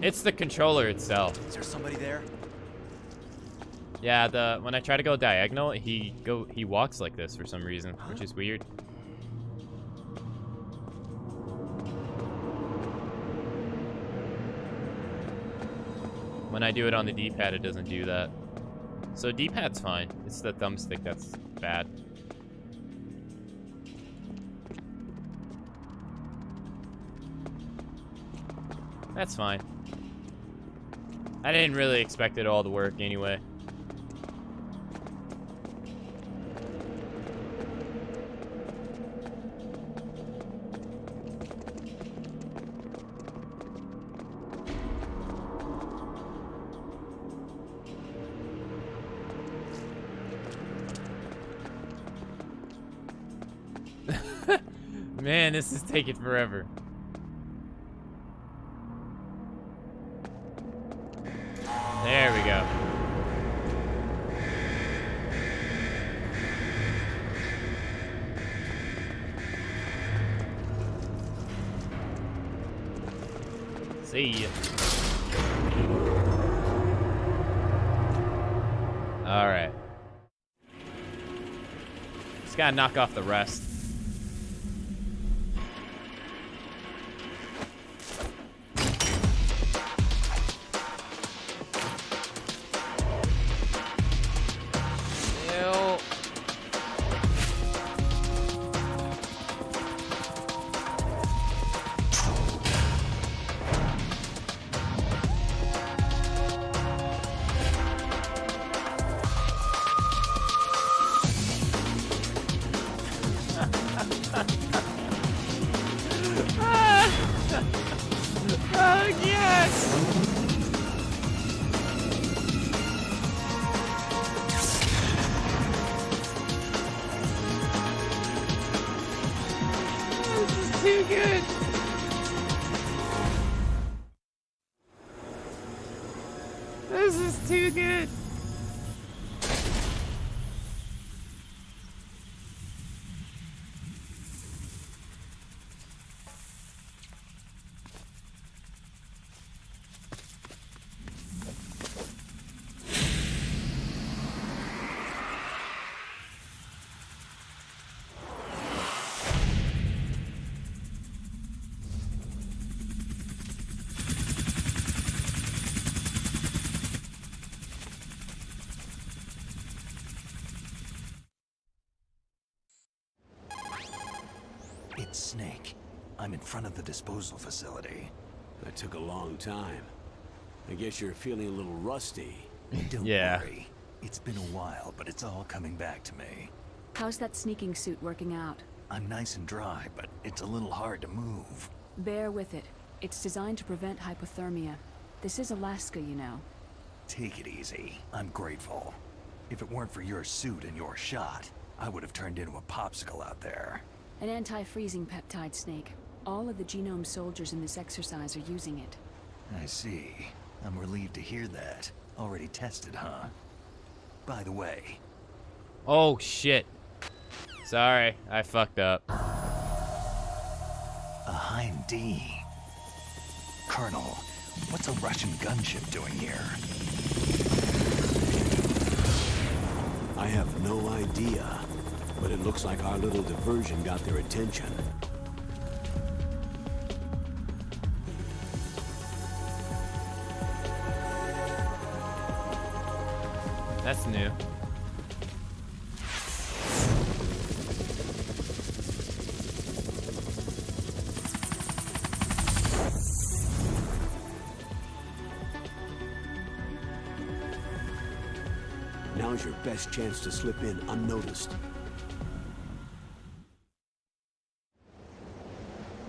It's the controller itself.
Is there somebody there?
Yeah, when I try to go diagonal, he walks like this for some reason, which is weird. When I do it on the D-pad, it doesn't do that. So D-pad's fine. It's the thumbstick that's bad. That's fine. I didn't really expect it all to work anyway. Man, this is taking forever. There we go. See ya. All right. Just gotta knock off the rest.
It's Snake. I'm in front of the disposal facility.
That took a long time. I guess you're feeling a little rusty.
Don't
Yeah.
worry. It's been a while, but it's all coming back to me.
How's that sneaking suit working out?
I'm nice and dry, but it's a little hard to move.
Bear with it. It's designed to prevent hypothermia. This is Alaska, you know.
Take it easy. I'm grateful. If it weren't for your suit and your shot, I would have turned into a popsicle out there.
An anti-freezing peptide, Snake. All of the Genome soldiers in this exercise are using it.
I see. I'm relieved to hear that. Already tested, huh? By the way...
Oh, shit. Sorry, I fucked up.
A Hind D. Colonel, what's a Russian gunship doing here?
I have no idea. But it looks like our little diversion got their attention.
That's new.
Now's your best chance to slip in unnoticed.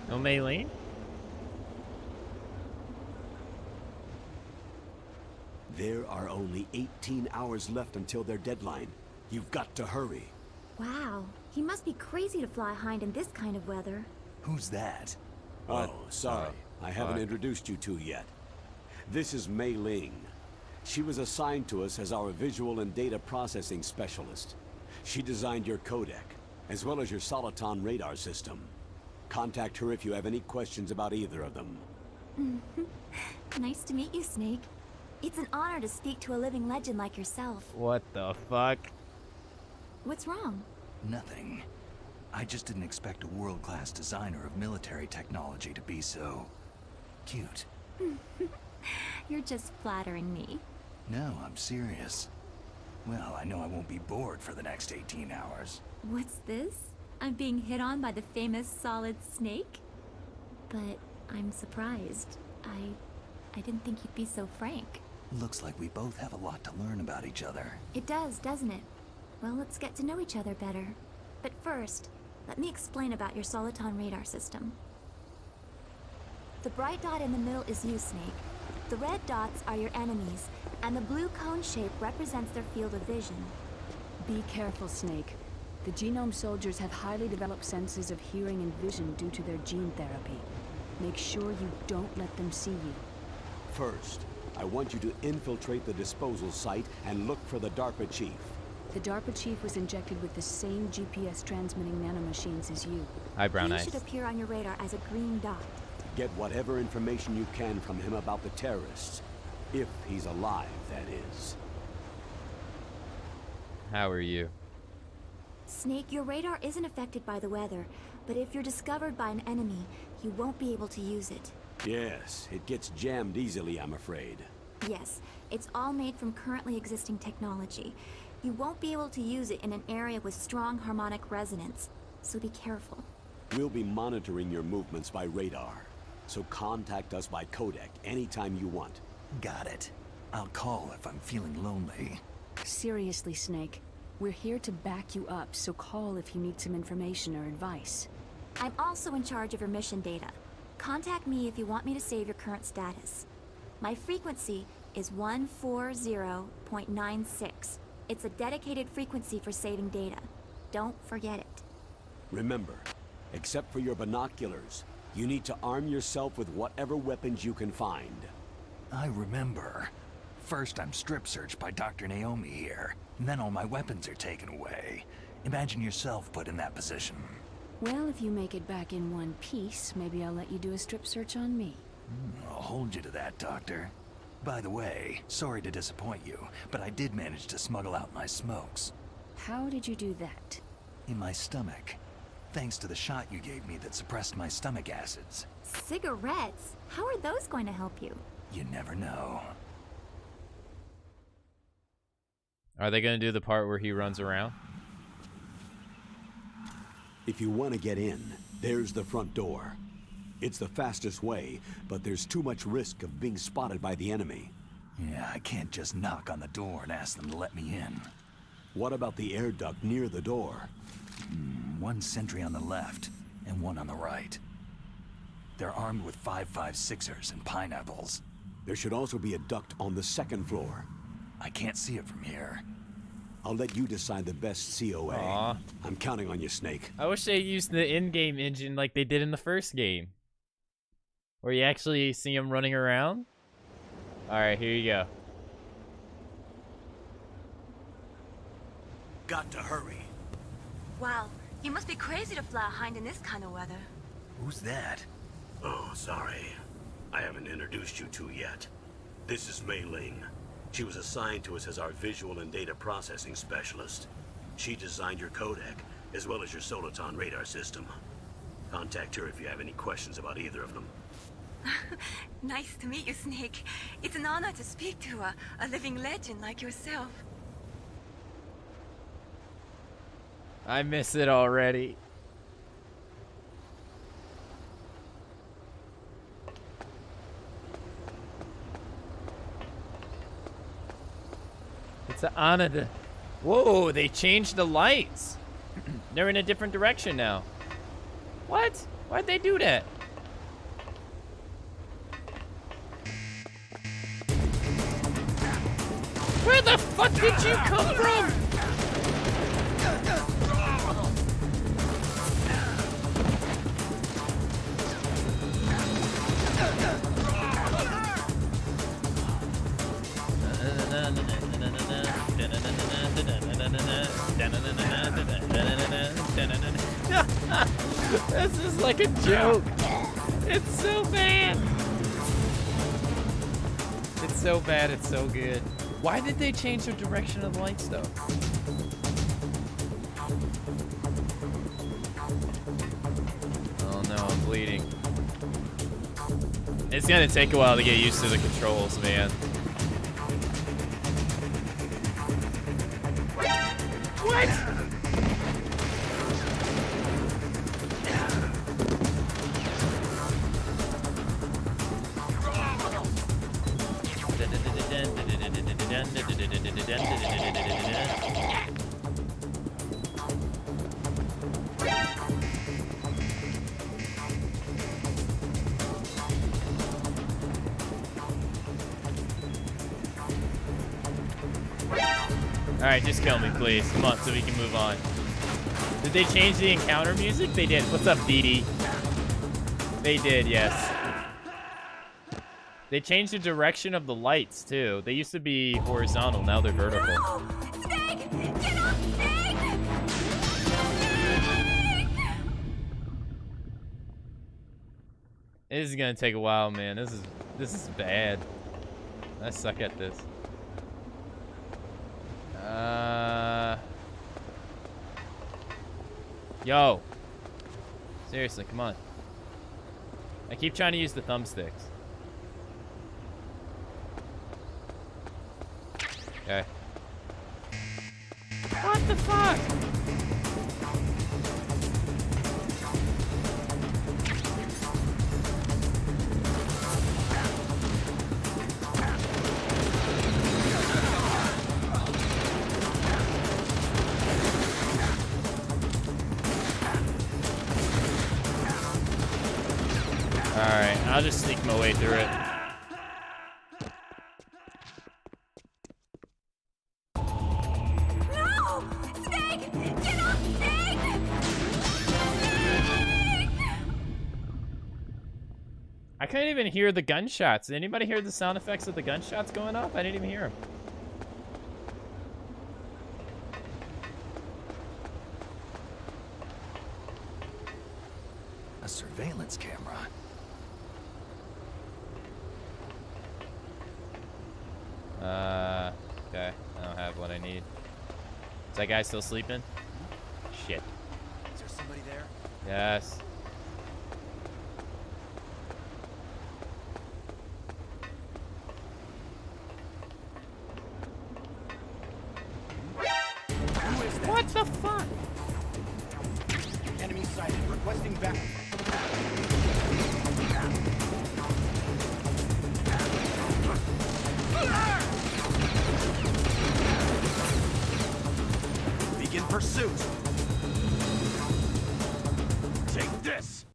No Maylene?
There are only 18 hours left until their deadline. You've got to hurry.
Wow, he must be crazy to fly Hind in this kind of weather.
Who's that?
Oh, sorry. I haven't introduced you two yet. This is Mei Ling. She was assigned to us as our visual and data processing specialist. She designed your codec, as well as your Soliton radar system. Contact her if you have any questions about either of them.
Nice to meet you, Snake. It's an honor to speak to a living legend like yourself.
What the fuck?
What's wrong?
Nothing. I just didn't expect a world-class designer of military technology to be so... cute.
You're just flattering me.
No, I'm serious. Well, I know I won't be bored for the next 18 hours.
What's this? I'm being hit on by the famous Solid Snake? But I'm surprised. I didn't think you'd be so frank.
Looks like we both have a lot to learn about each other.
It does, doesn't it? Well, let's get to know each other better. But first, let me explain about your Soliton radar system. The bright dot in the middle is you, Snake. The red dots are your enemies, and the blue cone shape represents their field of vision.
Be careful, Snake. The Genome soldiers have highly developed senses of hearing and vision due to their gene therapy. Make sure you don't let them see you.
First, I want you to infiltrate the disposal site and look for the DARPA chief.
The DARPA chief was injected with the same GPS transmitting nanomachines as you.
Hi, Brown
He
Eyes.
should appear on your radar as a green dot.
Get whatever information you can from him about the terrorists. If he's alive, that is.
How are you?
Snake, your radar isn't affected by the weather, but if you're discovered by an enemy, you won't be able to use it.
Yes, it gets jammed easily, I'm afraid.
Yes, it's all made from currently existing technology. You won't be able to use it in an area with strong harmonic resonance, so be careful.
We'll be monitoring your movements by radar, so contact us by codec anytime you want.
Got it. I'll call if I'm feeling lonely.
Seriously, Snake. We're here to back you up, so call if you need some information or advice.
I'm also in charge of your mission data. Contact me if you want me to save your current status. My frequency is 140.96. It's a dedicated frequency for saving data. Don't forget it.
Remember, except for your binoculars, you need to arm yourself with whatever weapons you can find.
I remember. First I'm strip searched by Dr. Naomi here, and then all my weapons are taken away. Imagine yourself put in that position.
Well, if you make it back in one piece, maybe I'll let you do a strip search on me.
I'll hold you to that, Doctor. By the way, sorry to disappoint you, but I did manage to smuggle out my smokes.
How did you do that?
In my stomach. Thanks to the shot you gave me that suppressed my stomach acids.
Cigarettes? How are those going to help you?
You never know.
Are they gonna do the part where he runs around?
If you want to get in, there's the front door. It's the fastest way, but there's too much risk of being spotted by the enemy.
Yeah, I can't just knock on the door and ask them to let me in.
What about the air duct near the door?
One sentry on the left, and one on the right. They're armed with 5.56ers and pineapples.
There should also be a duct on the second floor.
I can't see it from here.
I'll let you decide the best COA.
Aw.
I'm counting on you, Snake.
I wish they used the in-game engine like they did in the first game. Where you actually see him running around. Alright, here you go.
Got to hurry.
Wow, you must be crazy to fly Hind in this kind of weather.
Who's that?
Oh, sorry. I haven't introduced you two yet. This is Mei Ling. She was assigned to us as our visual and data processing specialist. She designed your codec,
as well as your Soliton radar system. Contact her if you have any questions about either of them.
Nice to meet you, Snake. It's an honor to speak to a living legend like yourself.
I miss it already. It's an honor to... Whoa, they changed the lights. They're in a different direction now. What? Why'd they do that? Where the fuck did you come from? This is like a joke. It's so bad. It's so bad, it's so good. Why did they change the direction of the lights though? Oh no, I'm bleeding. It's gonna take a while to get used to the controls, man. What? Alright, just kill me, please. Come on, so we can move on. Did they change the encounter music? They did. What's up, BD? They did, yes. They changed the direction of the lights, too. They used to be horizontal, now they're vertical.
No! Snake! Get off, Snake! Snake!
This is gonna take a while, man. This is bad. I suck at this. Yo. Seriously, come on. I keep trying to use the thumbsticks. Okay. What the fuck? Alright, I'll just sneak my way through it.
No! Snake! Get off, Snake! Snake!
I couldn't even hear the gunshots. Did anybody hear the sound effects of the gunshots going off? I didn't even hear them.
A surveillance camera.
Okay. I don't have what I need. Is that guy still sleeping? Shit.
Is there somebody there?
Yes.
Who is that?
What the fuck?
Enemy sighted. Requesting backup. Begin pursuit. Take this.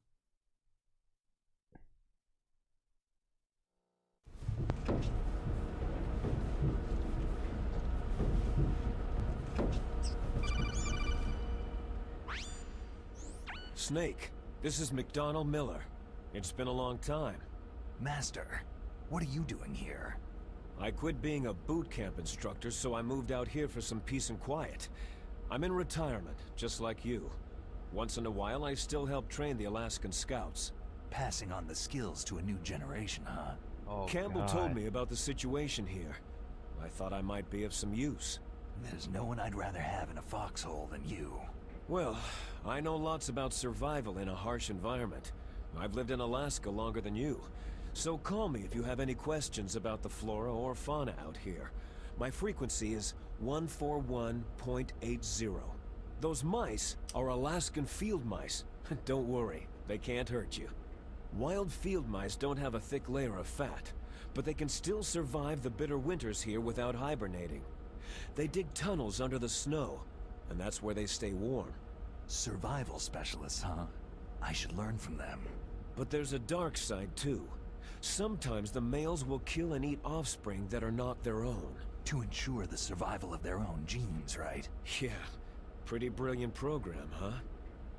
Snake, this is McDonald Miller. It's been a long time.
Master, what are you doing here?
I quit being a boot camp instructor, so I moved out here for some peace and quiet. I'm in retirement, just like you. Once in a while, I still help train the Alaskan Scouts.
Passing on the skills to a new generation, huh?
Oh,
Campbell
God.
told me about the situation here. I thought I might be of some use.
There's no one I'd rather have in a foxhole than you.
Well, I know lots about survival in a harsh environment. I've lived in Alaska longer than you. So call me if you have any questions about the flora or fauna out here. My frequency is 141.80. Those mice are Alaskan field mice. Don't worry, they can't hurt you. Wild field mice don't have a thick layer of fat, but they can still survive the bitter winters here without hibernating. They dig tunnels under the snow, and that's where they stay warm.
Survival specialists, huh? I should learn from them.
But there's a dark side, too. Sometimes the males will kill and eat offspring that are not their own.
To ensure the survival of their own genes, right?
Yeah, pretty brilliant program, huh?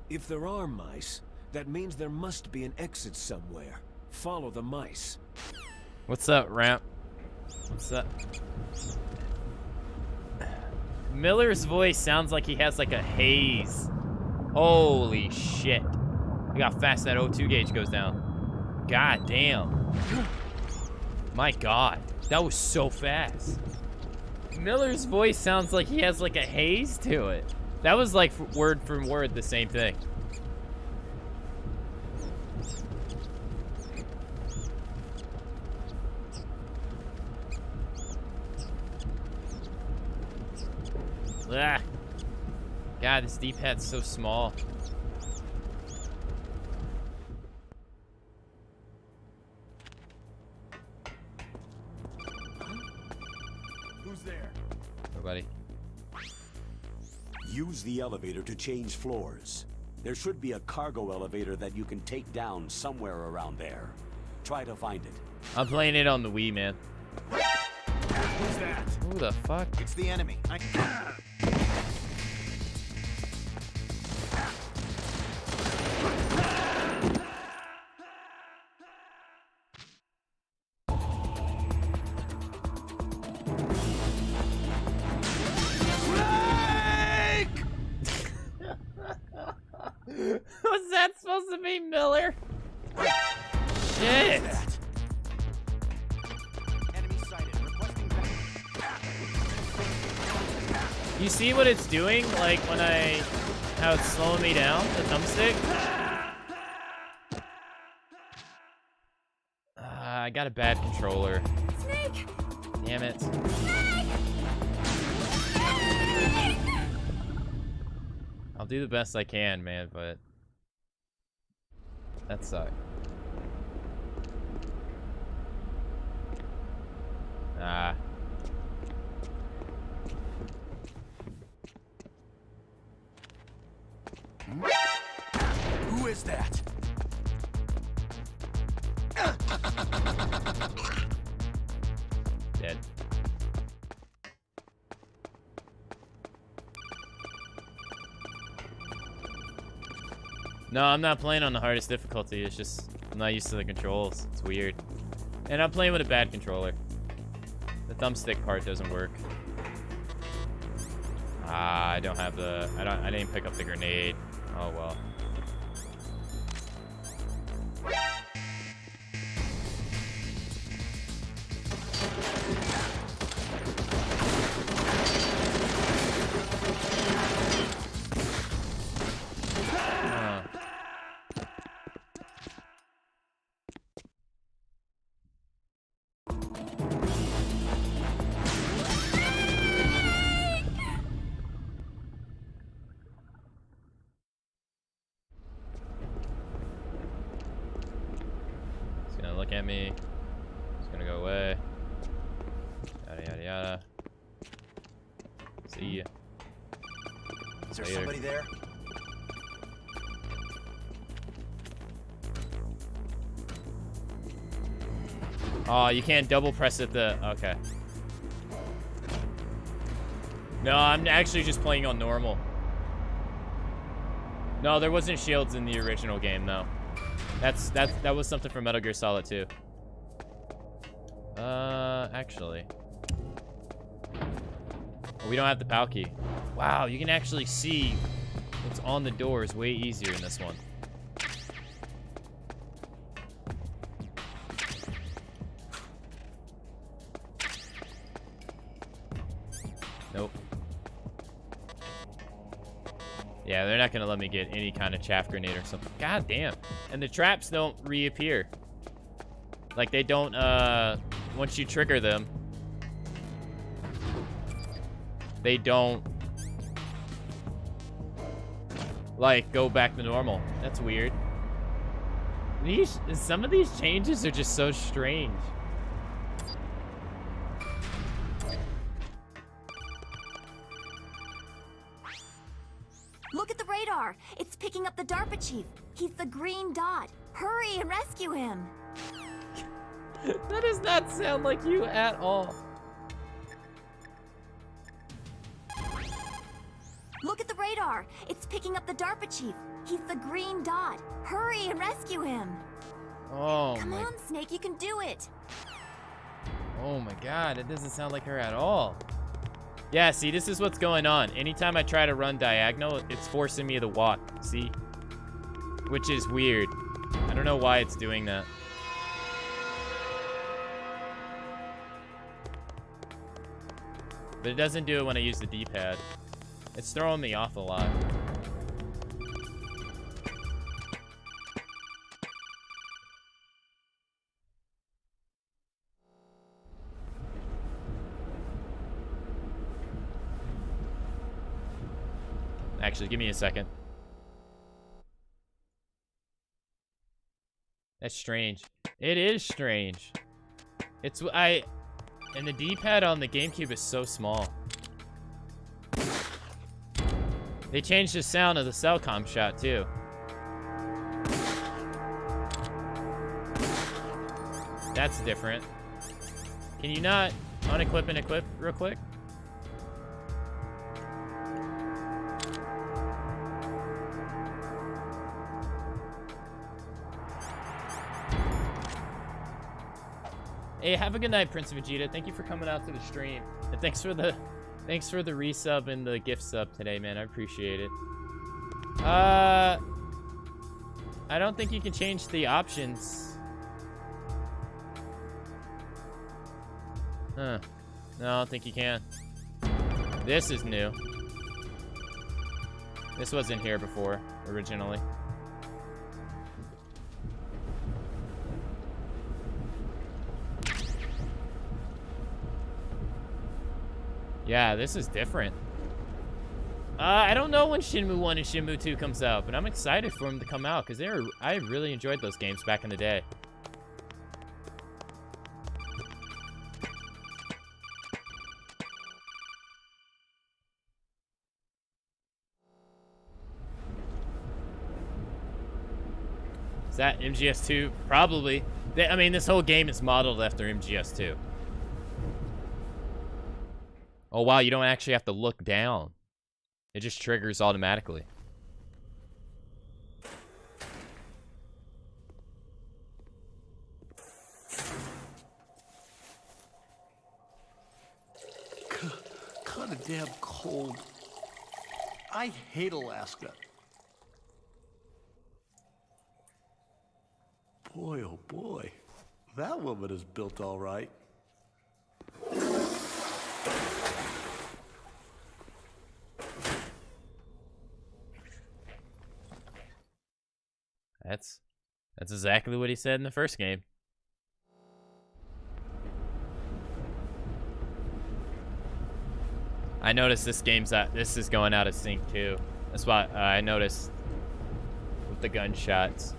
If there are mice, that means there must be an exit somewhere. Follow the mice.
What's up, Ramp? What's up? Miller's voice sounds like he has like a haze. Holy shit. Look how fast that O2 gauge goes down. God damn. My god. That was so fast. Miller's voice sounds like he has like a haze to it. That was like word for word the same thing. Ah. God, this D-pad's so small.
Who's there?
Nobody.
Use the elevator to change floors. There should be a cargo elevator that you can take down somewhere around there. Try to find it.
I'm playing it on the Wii, man.
Who's that?
Who the fuck?
It's the enemy.
Was that supposed to be Miller? Shit.
Enemy sighted. Requesting backup.
You see what it's doing? Like when how it's slowing me down, the thumbstick? I got a bad controller.
Snake!
Damn it.
Snake!
I'll do the best I can, man, but that sucked. Ah.
Who is that?
Dead. No, I'm not playing on the hardest difficulty. It's just I'm not used to the controls. It's weird. And I'm playing with a bad controller. The thumbstick part doesn't work. Ah, I don't have the I didn't pick up the grenade. Oh well. Look at me. It's gonna go away. Yada yada yada. See ya.
Is there
Later.
somebody there?
Oh, you can't double press it. Okay. No, I'm actually just playing on normal. No, there wasn't shields in the original game, though. That was something from Metal Gear Solid 2. Actually. Oh, we don't have the PAL key. Wow, you can actually see what's on the doors way easier in this one. Nope. Yeah, they're not gonna let me get any kind of chaff grenade or something. God damn. And the traps don't reappear. Like, they don't, once you trigger them, they don't, like, go back to normal. That's weird. Some of these changes are just so strange.
Look at the radar. It's picking up the DARPA chief. He's the green dot. Hurry and rescue him.
That does not sound like you at all.
Look at the radar. It's picking up the DARPA chief. He's the green dot. Hurry and rescue him.
Oh
Come
my.
on, Snake, you can do it.
Oh my god, it doesn't sound like her at all. Yeah, see, this is what's going on. Anytime I try to run diagonal, it's forcing me to walk. See? Which is weird. I don't know why it's doing that. But it doesn't do it when I use the D-pad. It's throwing me off a lot. Actually, give me a second. That's strange. It is strange. And the D-pad on the GameCube is so small. They changed the sound of the Cellcom shot too. That's different. Can you not unequip and equip real quick? Hey, have a good night, Prince Vegeta. Thank you for coming out to the stream. And thanks for the resub and the gift sub today, man. I appreciate it. I don't think you can change the options. Huh. No, I don't think you can. This is new. This wasn't here before, originally. Yeah, this is different. I don't know when Shenmue 1 and Shenmue 2 comes out, but I'm excited for them to come out because I really enjoyed those games back in the day. Is that MGS2? Probably. I mean, this whole game is modeled after MGS2. Oh, wow, you don't actually have to look down. It just triggers automatically.
Kind of damn cold. I hate Alaska. Boy, oh boy. That woman is built all right.
That's exactly what he said in the first game. I noticed this is going out of sync too. That's why I noticed with the gunshots.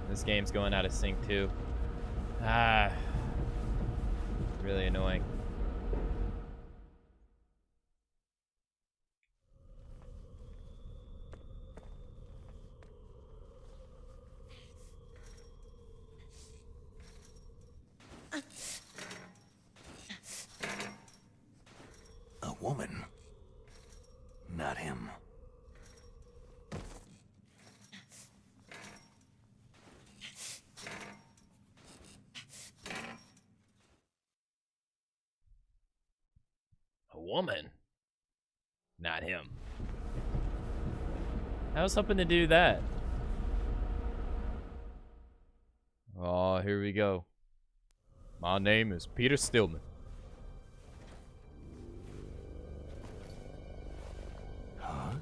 This game's going out of sync too. Really annoying.
A woman. Not him.
A woman. Not him. I was hoping to do that. Oh, here we go. My name is Peter Stillman.
Huh?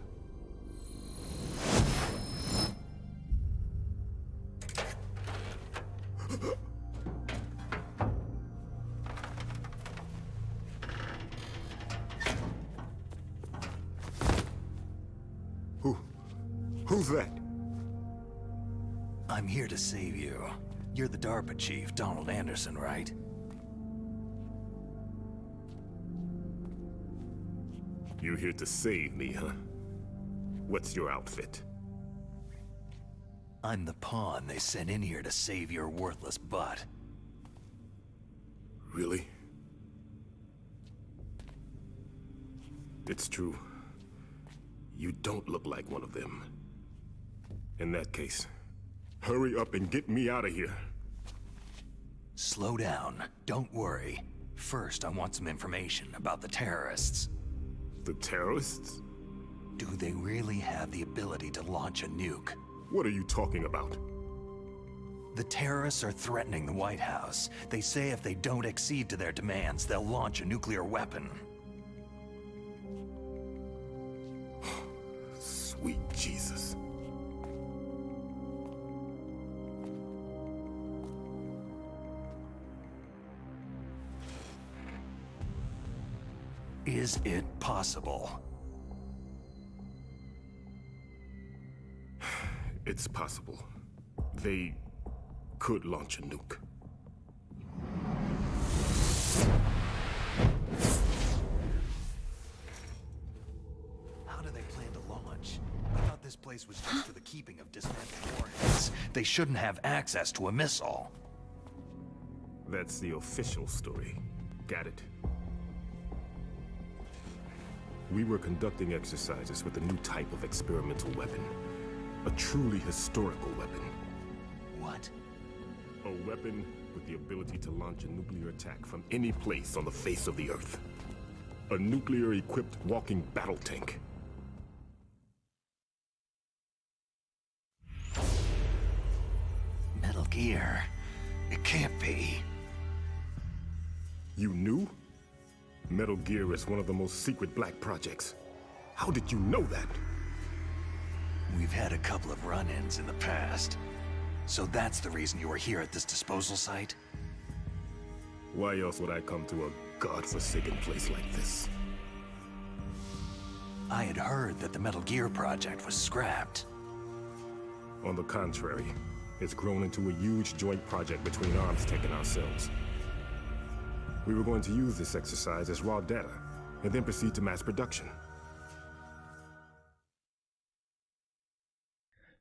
Who's that?
I'm here to save you. You're the DARPA chief, Donald Anderson, right?
You're here to save me, huh? What's your outfit?
I'm the pawn they sent in here to save your worthless butt.
Really? It's true. You don't look like one of them. In that case, hurry up and get me out of here.
Slow down. Don't worry. First, I want some information about the terrorists.
The terrorists?
Do they really have the ability to launch a nuke?
What are you talking about?
The terrorists are threatening the White House. They say if they don't accede to their demands, they'll launch a nuclear weapon.
Sweet Jesus.
Is it possible?
It's possible. They could launch a nuke.
How do they plan to launch? I thought this place was just for the keeping of dismantled warheads. They shouldn't have access to a missile.
That's the official story. Got it. We were conducting exercises with a new type of experimental weapon. A truly historical weapon.
What?
A weapon with the ability to launch a nuclear attack from any place on the face of the Earth. A nuclear-equipped walking battle tank.
Metal Gear. It can't be.
You knew? Metal Gear is one of the most secret black projects. How did you know that?
We've had a couple of run-ins in the past. So that's the reason you were here at this disposal site?
Why else would I come to a godforsaken place like this?
I had heard that the Metal Gear project was scrapped.
On the contrary, it's grown into a huge joint project between ArmsTech and ourselves. We were going to use this exercise as raw data, and then proceed to mass production.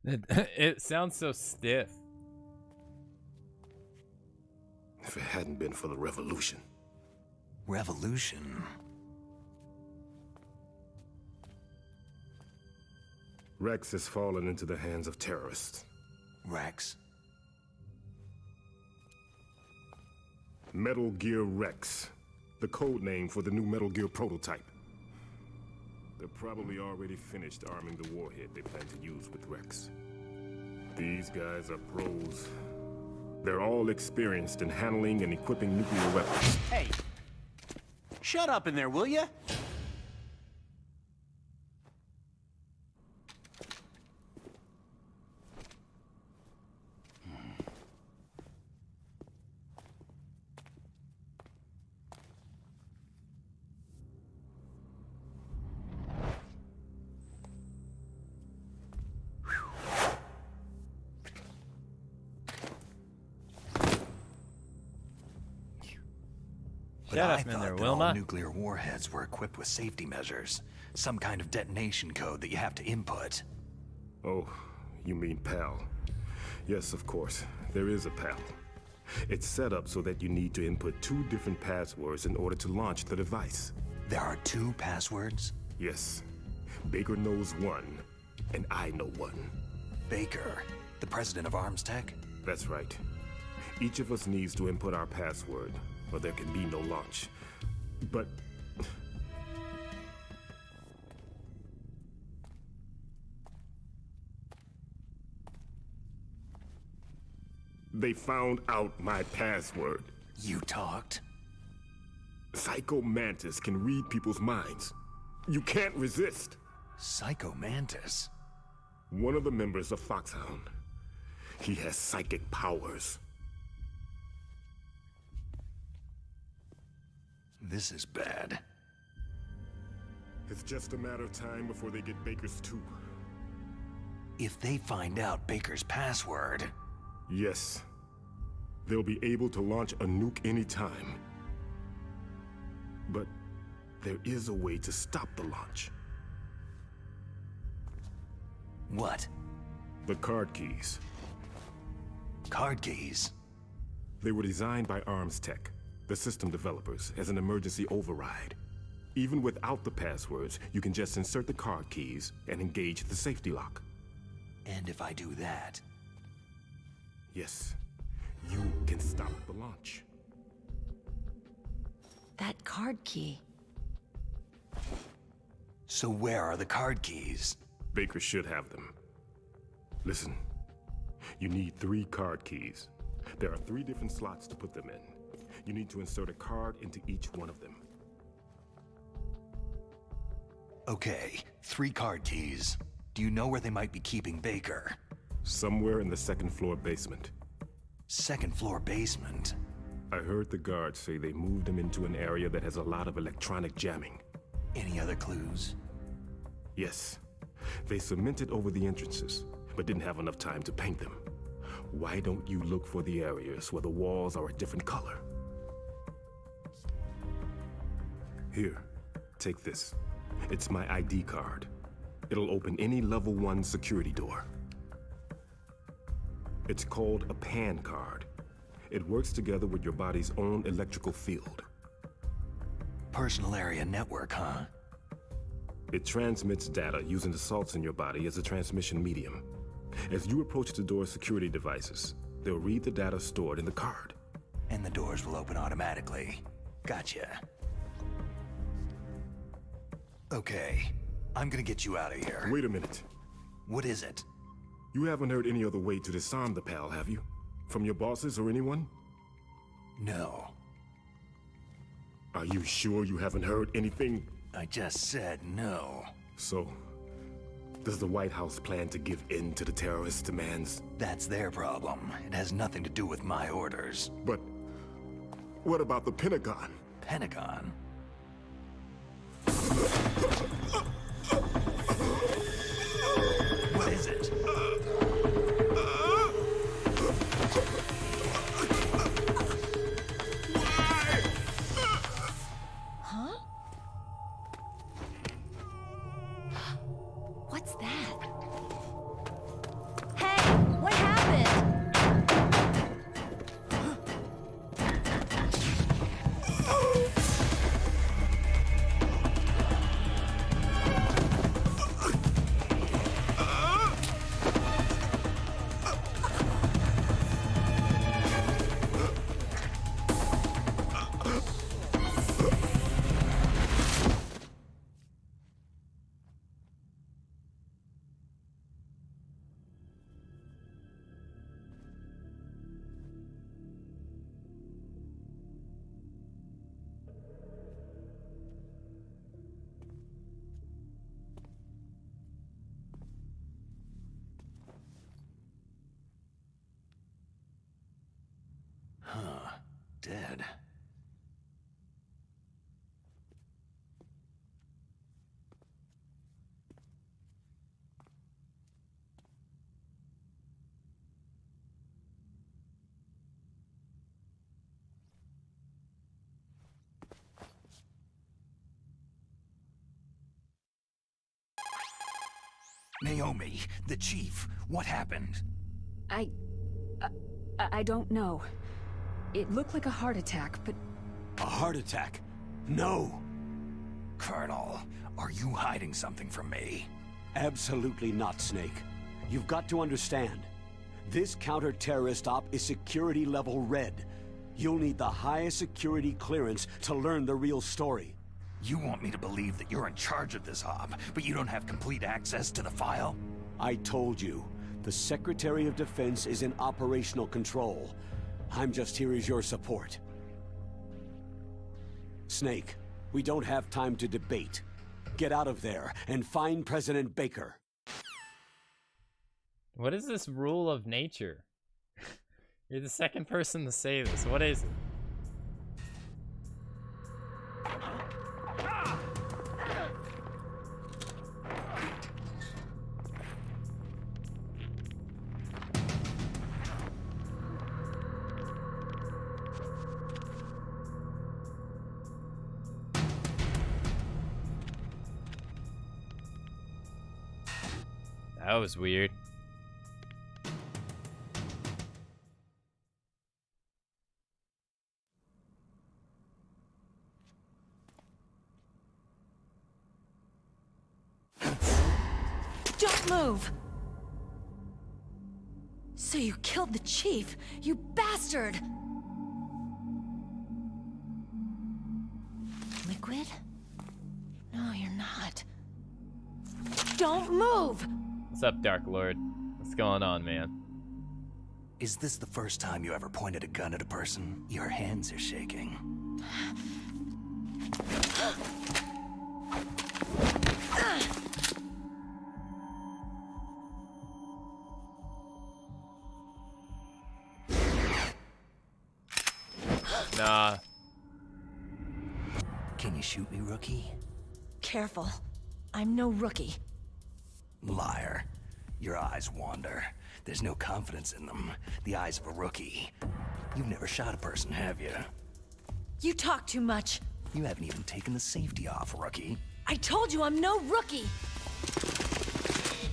It sounds so stiff.
If it hadn't been for the revolution.
Revolution?
Rex has fallen into the hands of terrorists.
Rex?
Metal Gear Rex, the code name for the new Metal Gear prototype. They're probably already finished arming the warhead they plan to use with Rex. These guys are pros. They're all experienced in handling and equipping nuclear weapons.
Hey! Shut up in there, will ya?
But
Shut
I
up in
thought
there,
that
Wilma.
all nuclear warheads were equipped with safety measures. Some kind of detonation code that you have to input.
Oh, you mean PAL. Yes, of course. There is a PAL. It's set up so that you need to input 2 different passwords in order to launch the device.
There are 2 passwords?
Yes. Baker knows one, and I know one.
Baker, the president of ArmsTech?
That's right. Each of us needs to input our password, or there can be no launch. But... they found out my password.
You talked?
Psycho Mantis can read people's minds. You can't resist.
Psycho Mantis?
One of the members of Foxhound. He has psychic powers.
This is bad.
It's just a matter of time before they get Baker's too.
If they find out Baker's password...
Yes. They'll be able to launch a nuke anytime. But there is a way to stop the launch.
What?
The card keys.
Card keys?
They were designed by Arms Tech, the system developers, as an emergency override. Even without the passwords, you can just insert the card keys and engage the safety lock.
And if I do that?
Yes, you can stop the launch.
That card key.
So where are the card keys?
Baker should have them. Listen, you need 3 card keys. There are 3 different slots to put them in. You need to insert a card into each one of them.
Okay, 3 card keys. Do you know where they might be keeping Baker?
Somewhere in the 2nd floor basement.
2nd floor basement?
I heard the guards say they moved him into an area that has a lot of electronic jamming.
Any other clues?
Yes. They cemented over the entrances, but didn't have enough time to paint them. Why don't you look for the areas where the walls are a different color? Here, take this. It's my ID card. It'll open any level 1 security door. It's called a PAN card. It works together with your body's own electrical field.
Personal area network, huh?
It transmits data using the salts in your body as a transmission medium. As you approach the door's security devices, they'll read the data stored in the card.
And the doors will open automatically. Gotcha. Okay, I'm gonna get you out of here.
Wait a minute.
What is it?
You haven't heard any other way to disarm the PAL, have you? From your bosses or anyone?
No.
Are you sure you haven't heard anything?
I just said no.
So, does the White House plan to give in to the terrorists' demands?
That's their problem. It has nothing to do with my orders.
But what about the Pentagon?
Pentagon? What is it?
Huh? What's that? Hey, what happened?
Huh. Dead. Naomi, the chief, what happened?
I don't know. It looked like a heart attack, but...
A heart attack? No!
Colonel, are you hiding something from me?
Absolutely not, Snake. You've got to understand. This counter-terrorist op is security level red. You'll need the highest security clearance to learn the real story.
You want me to believe that you're in charge of this op, but you don't have complete access to the file?
I told you. The Secretary of Defense is in operational control. I'm just here as your support. Snake, we don't have time to debate. Get out of there and find President Baker.
What is this rule of nature? You're the second person to say this. What is it? That was weird.
Don't move! So you killed the chief, you bastard! Liquid? No, you're not. Don't move!
What's up, Dark Lord? What's going on, man?
Is this the first time you ever pointed a gun at a person? Your hands are shaking.
Nah.
Can you shoot me, rookie?
Careful. I'm no rookie.
Liar. Your eyes wander. There's no confidence in them. The eyes of a rookie. You've never shot a person, have you?
You talk too much.
You haven't even taken the safety off, rookie.
I told you I'm no rookie!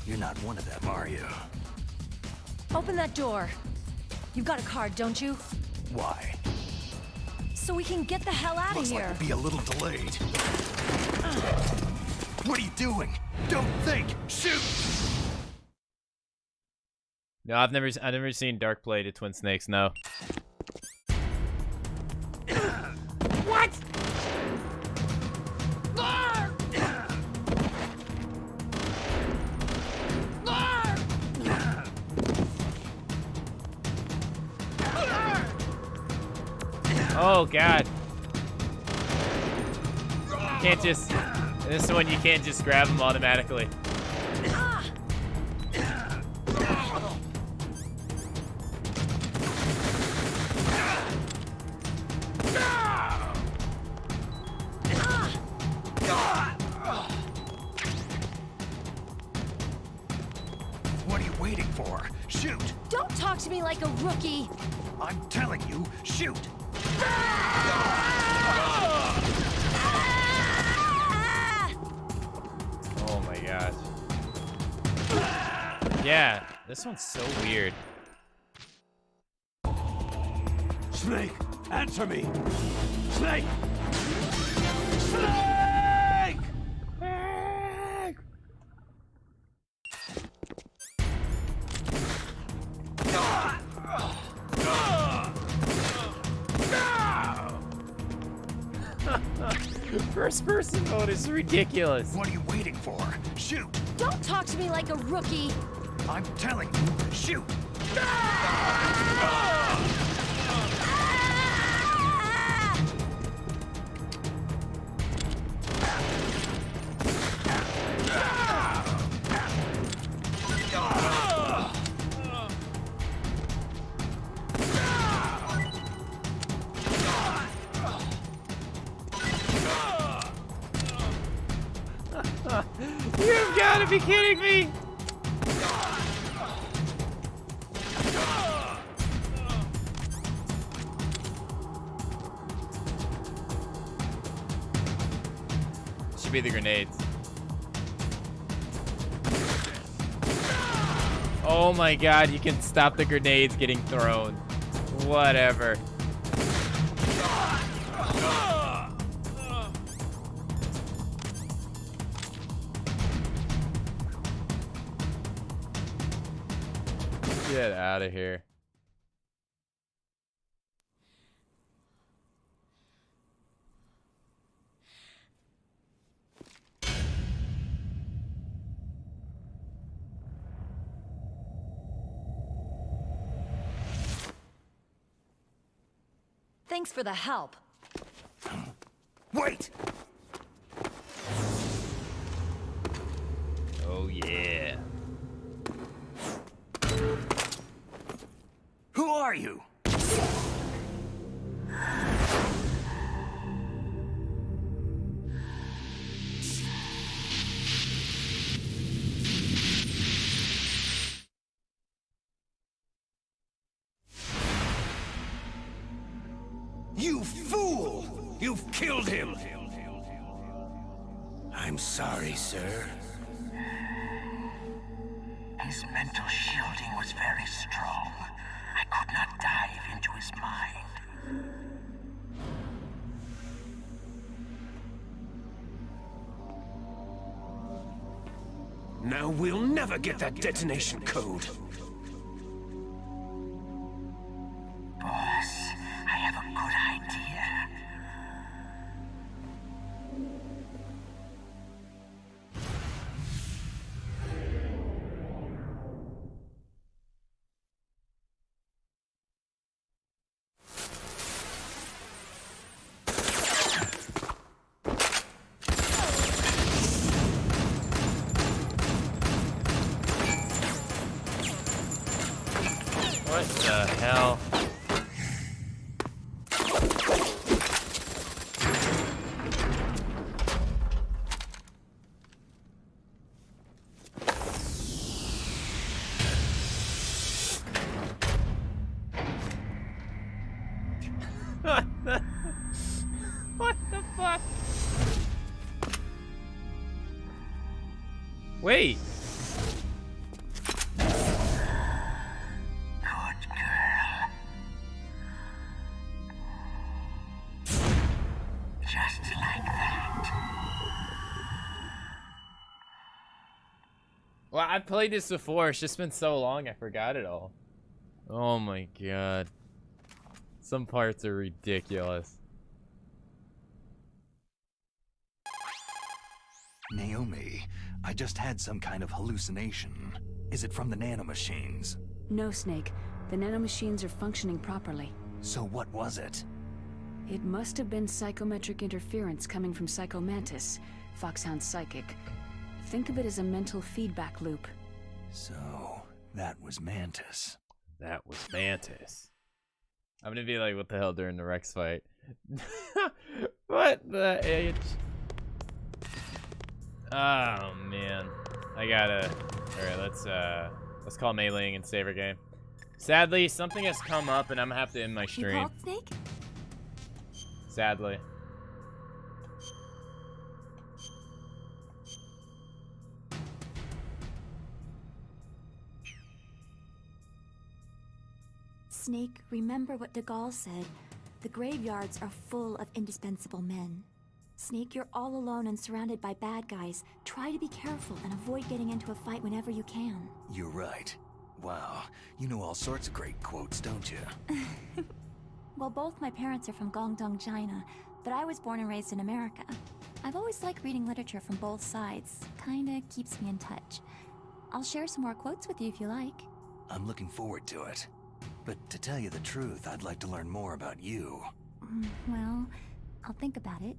You're not one of them, are you?
Open that door. You've got a card, don't you?
Why?
So we can get the hell out of
Looks
here.
like we'll be a little delayed. What are you doing? Don't think! Shoot!
No, I've never seen Dark play to Twin Snakes. No.
What?
Oh God. You can't just. This one you can't just grab them automatically.
What are you waiting for? Shoot!
Don't talk to me like a rookie!
I'm telling you, shoot!
Oh my gosh. Yeah, this one's so weird.
Snake, answer me! Snake! Snake!
First person mode is ridiculous.
What are you waiting for? Shoot!
Don't talk to me like a rookie!
I'm telling you, shoot!
You've got to be kidding me! Should be the grenades. Oh my God, you can stop the grenades getting thrown. Whatever. Get out of here.
Thanks for the help.
Wait!
Oh yeah.
Who are you?
You fool! You've killed him! I'm sorry, sir.
His mental shielding was very strong. I could not dive into his mind.
Now we'll never get that detonation code.
Boss, I have a good idea.
What the hell? What the fuck? Wait. Well, I've played this before. It's just been so long, I forgot it all. Oh my god. Some parts are ridiculous.
Naomi, I just had some kind of hallucination. Is it from the nanomachines?
No, Snake. The nanomachines are functioning properly.
So what was it?
It must have been psychometric interference coming from Psycho Mantis, Foxhound's psychic. Think of it as a mental feedback loop.
So, that was Mantis.
That was Mantis. I'm gonna be like, what the hell during the Rex fight? What the H? Oh man. I gotta. Alright, let's call Mei Ling and save her game. Sadly, something has come up and I'm gonna have to end my stream.
You called, Snake?
Sadly.
Snake, remember what de Gaulle said. The graveyards are full of indispensable men. Snake, you're all alone and surrounded by bad guys. Try to be careful and avoid getting into a fight whenever you can.
You're right. Wow, you know all sorts of great quotes, don't you?
Well, both my parents are from Guangdong, China, but I was born and raised in America. I've always liked reading literature from both sides. Kinda keeps me in touch. I'll share some more quotes with you if you like.
I'm looking forward to it. But to tell you the truth, I'd like to learn more about you.
Well, I'll think about it.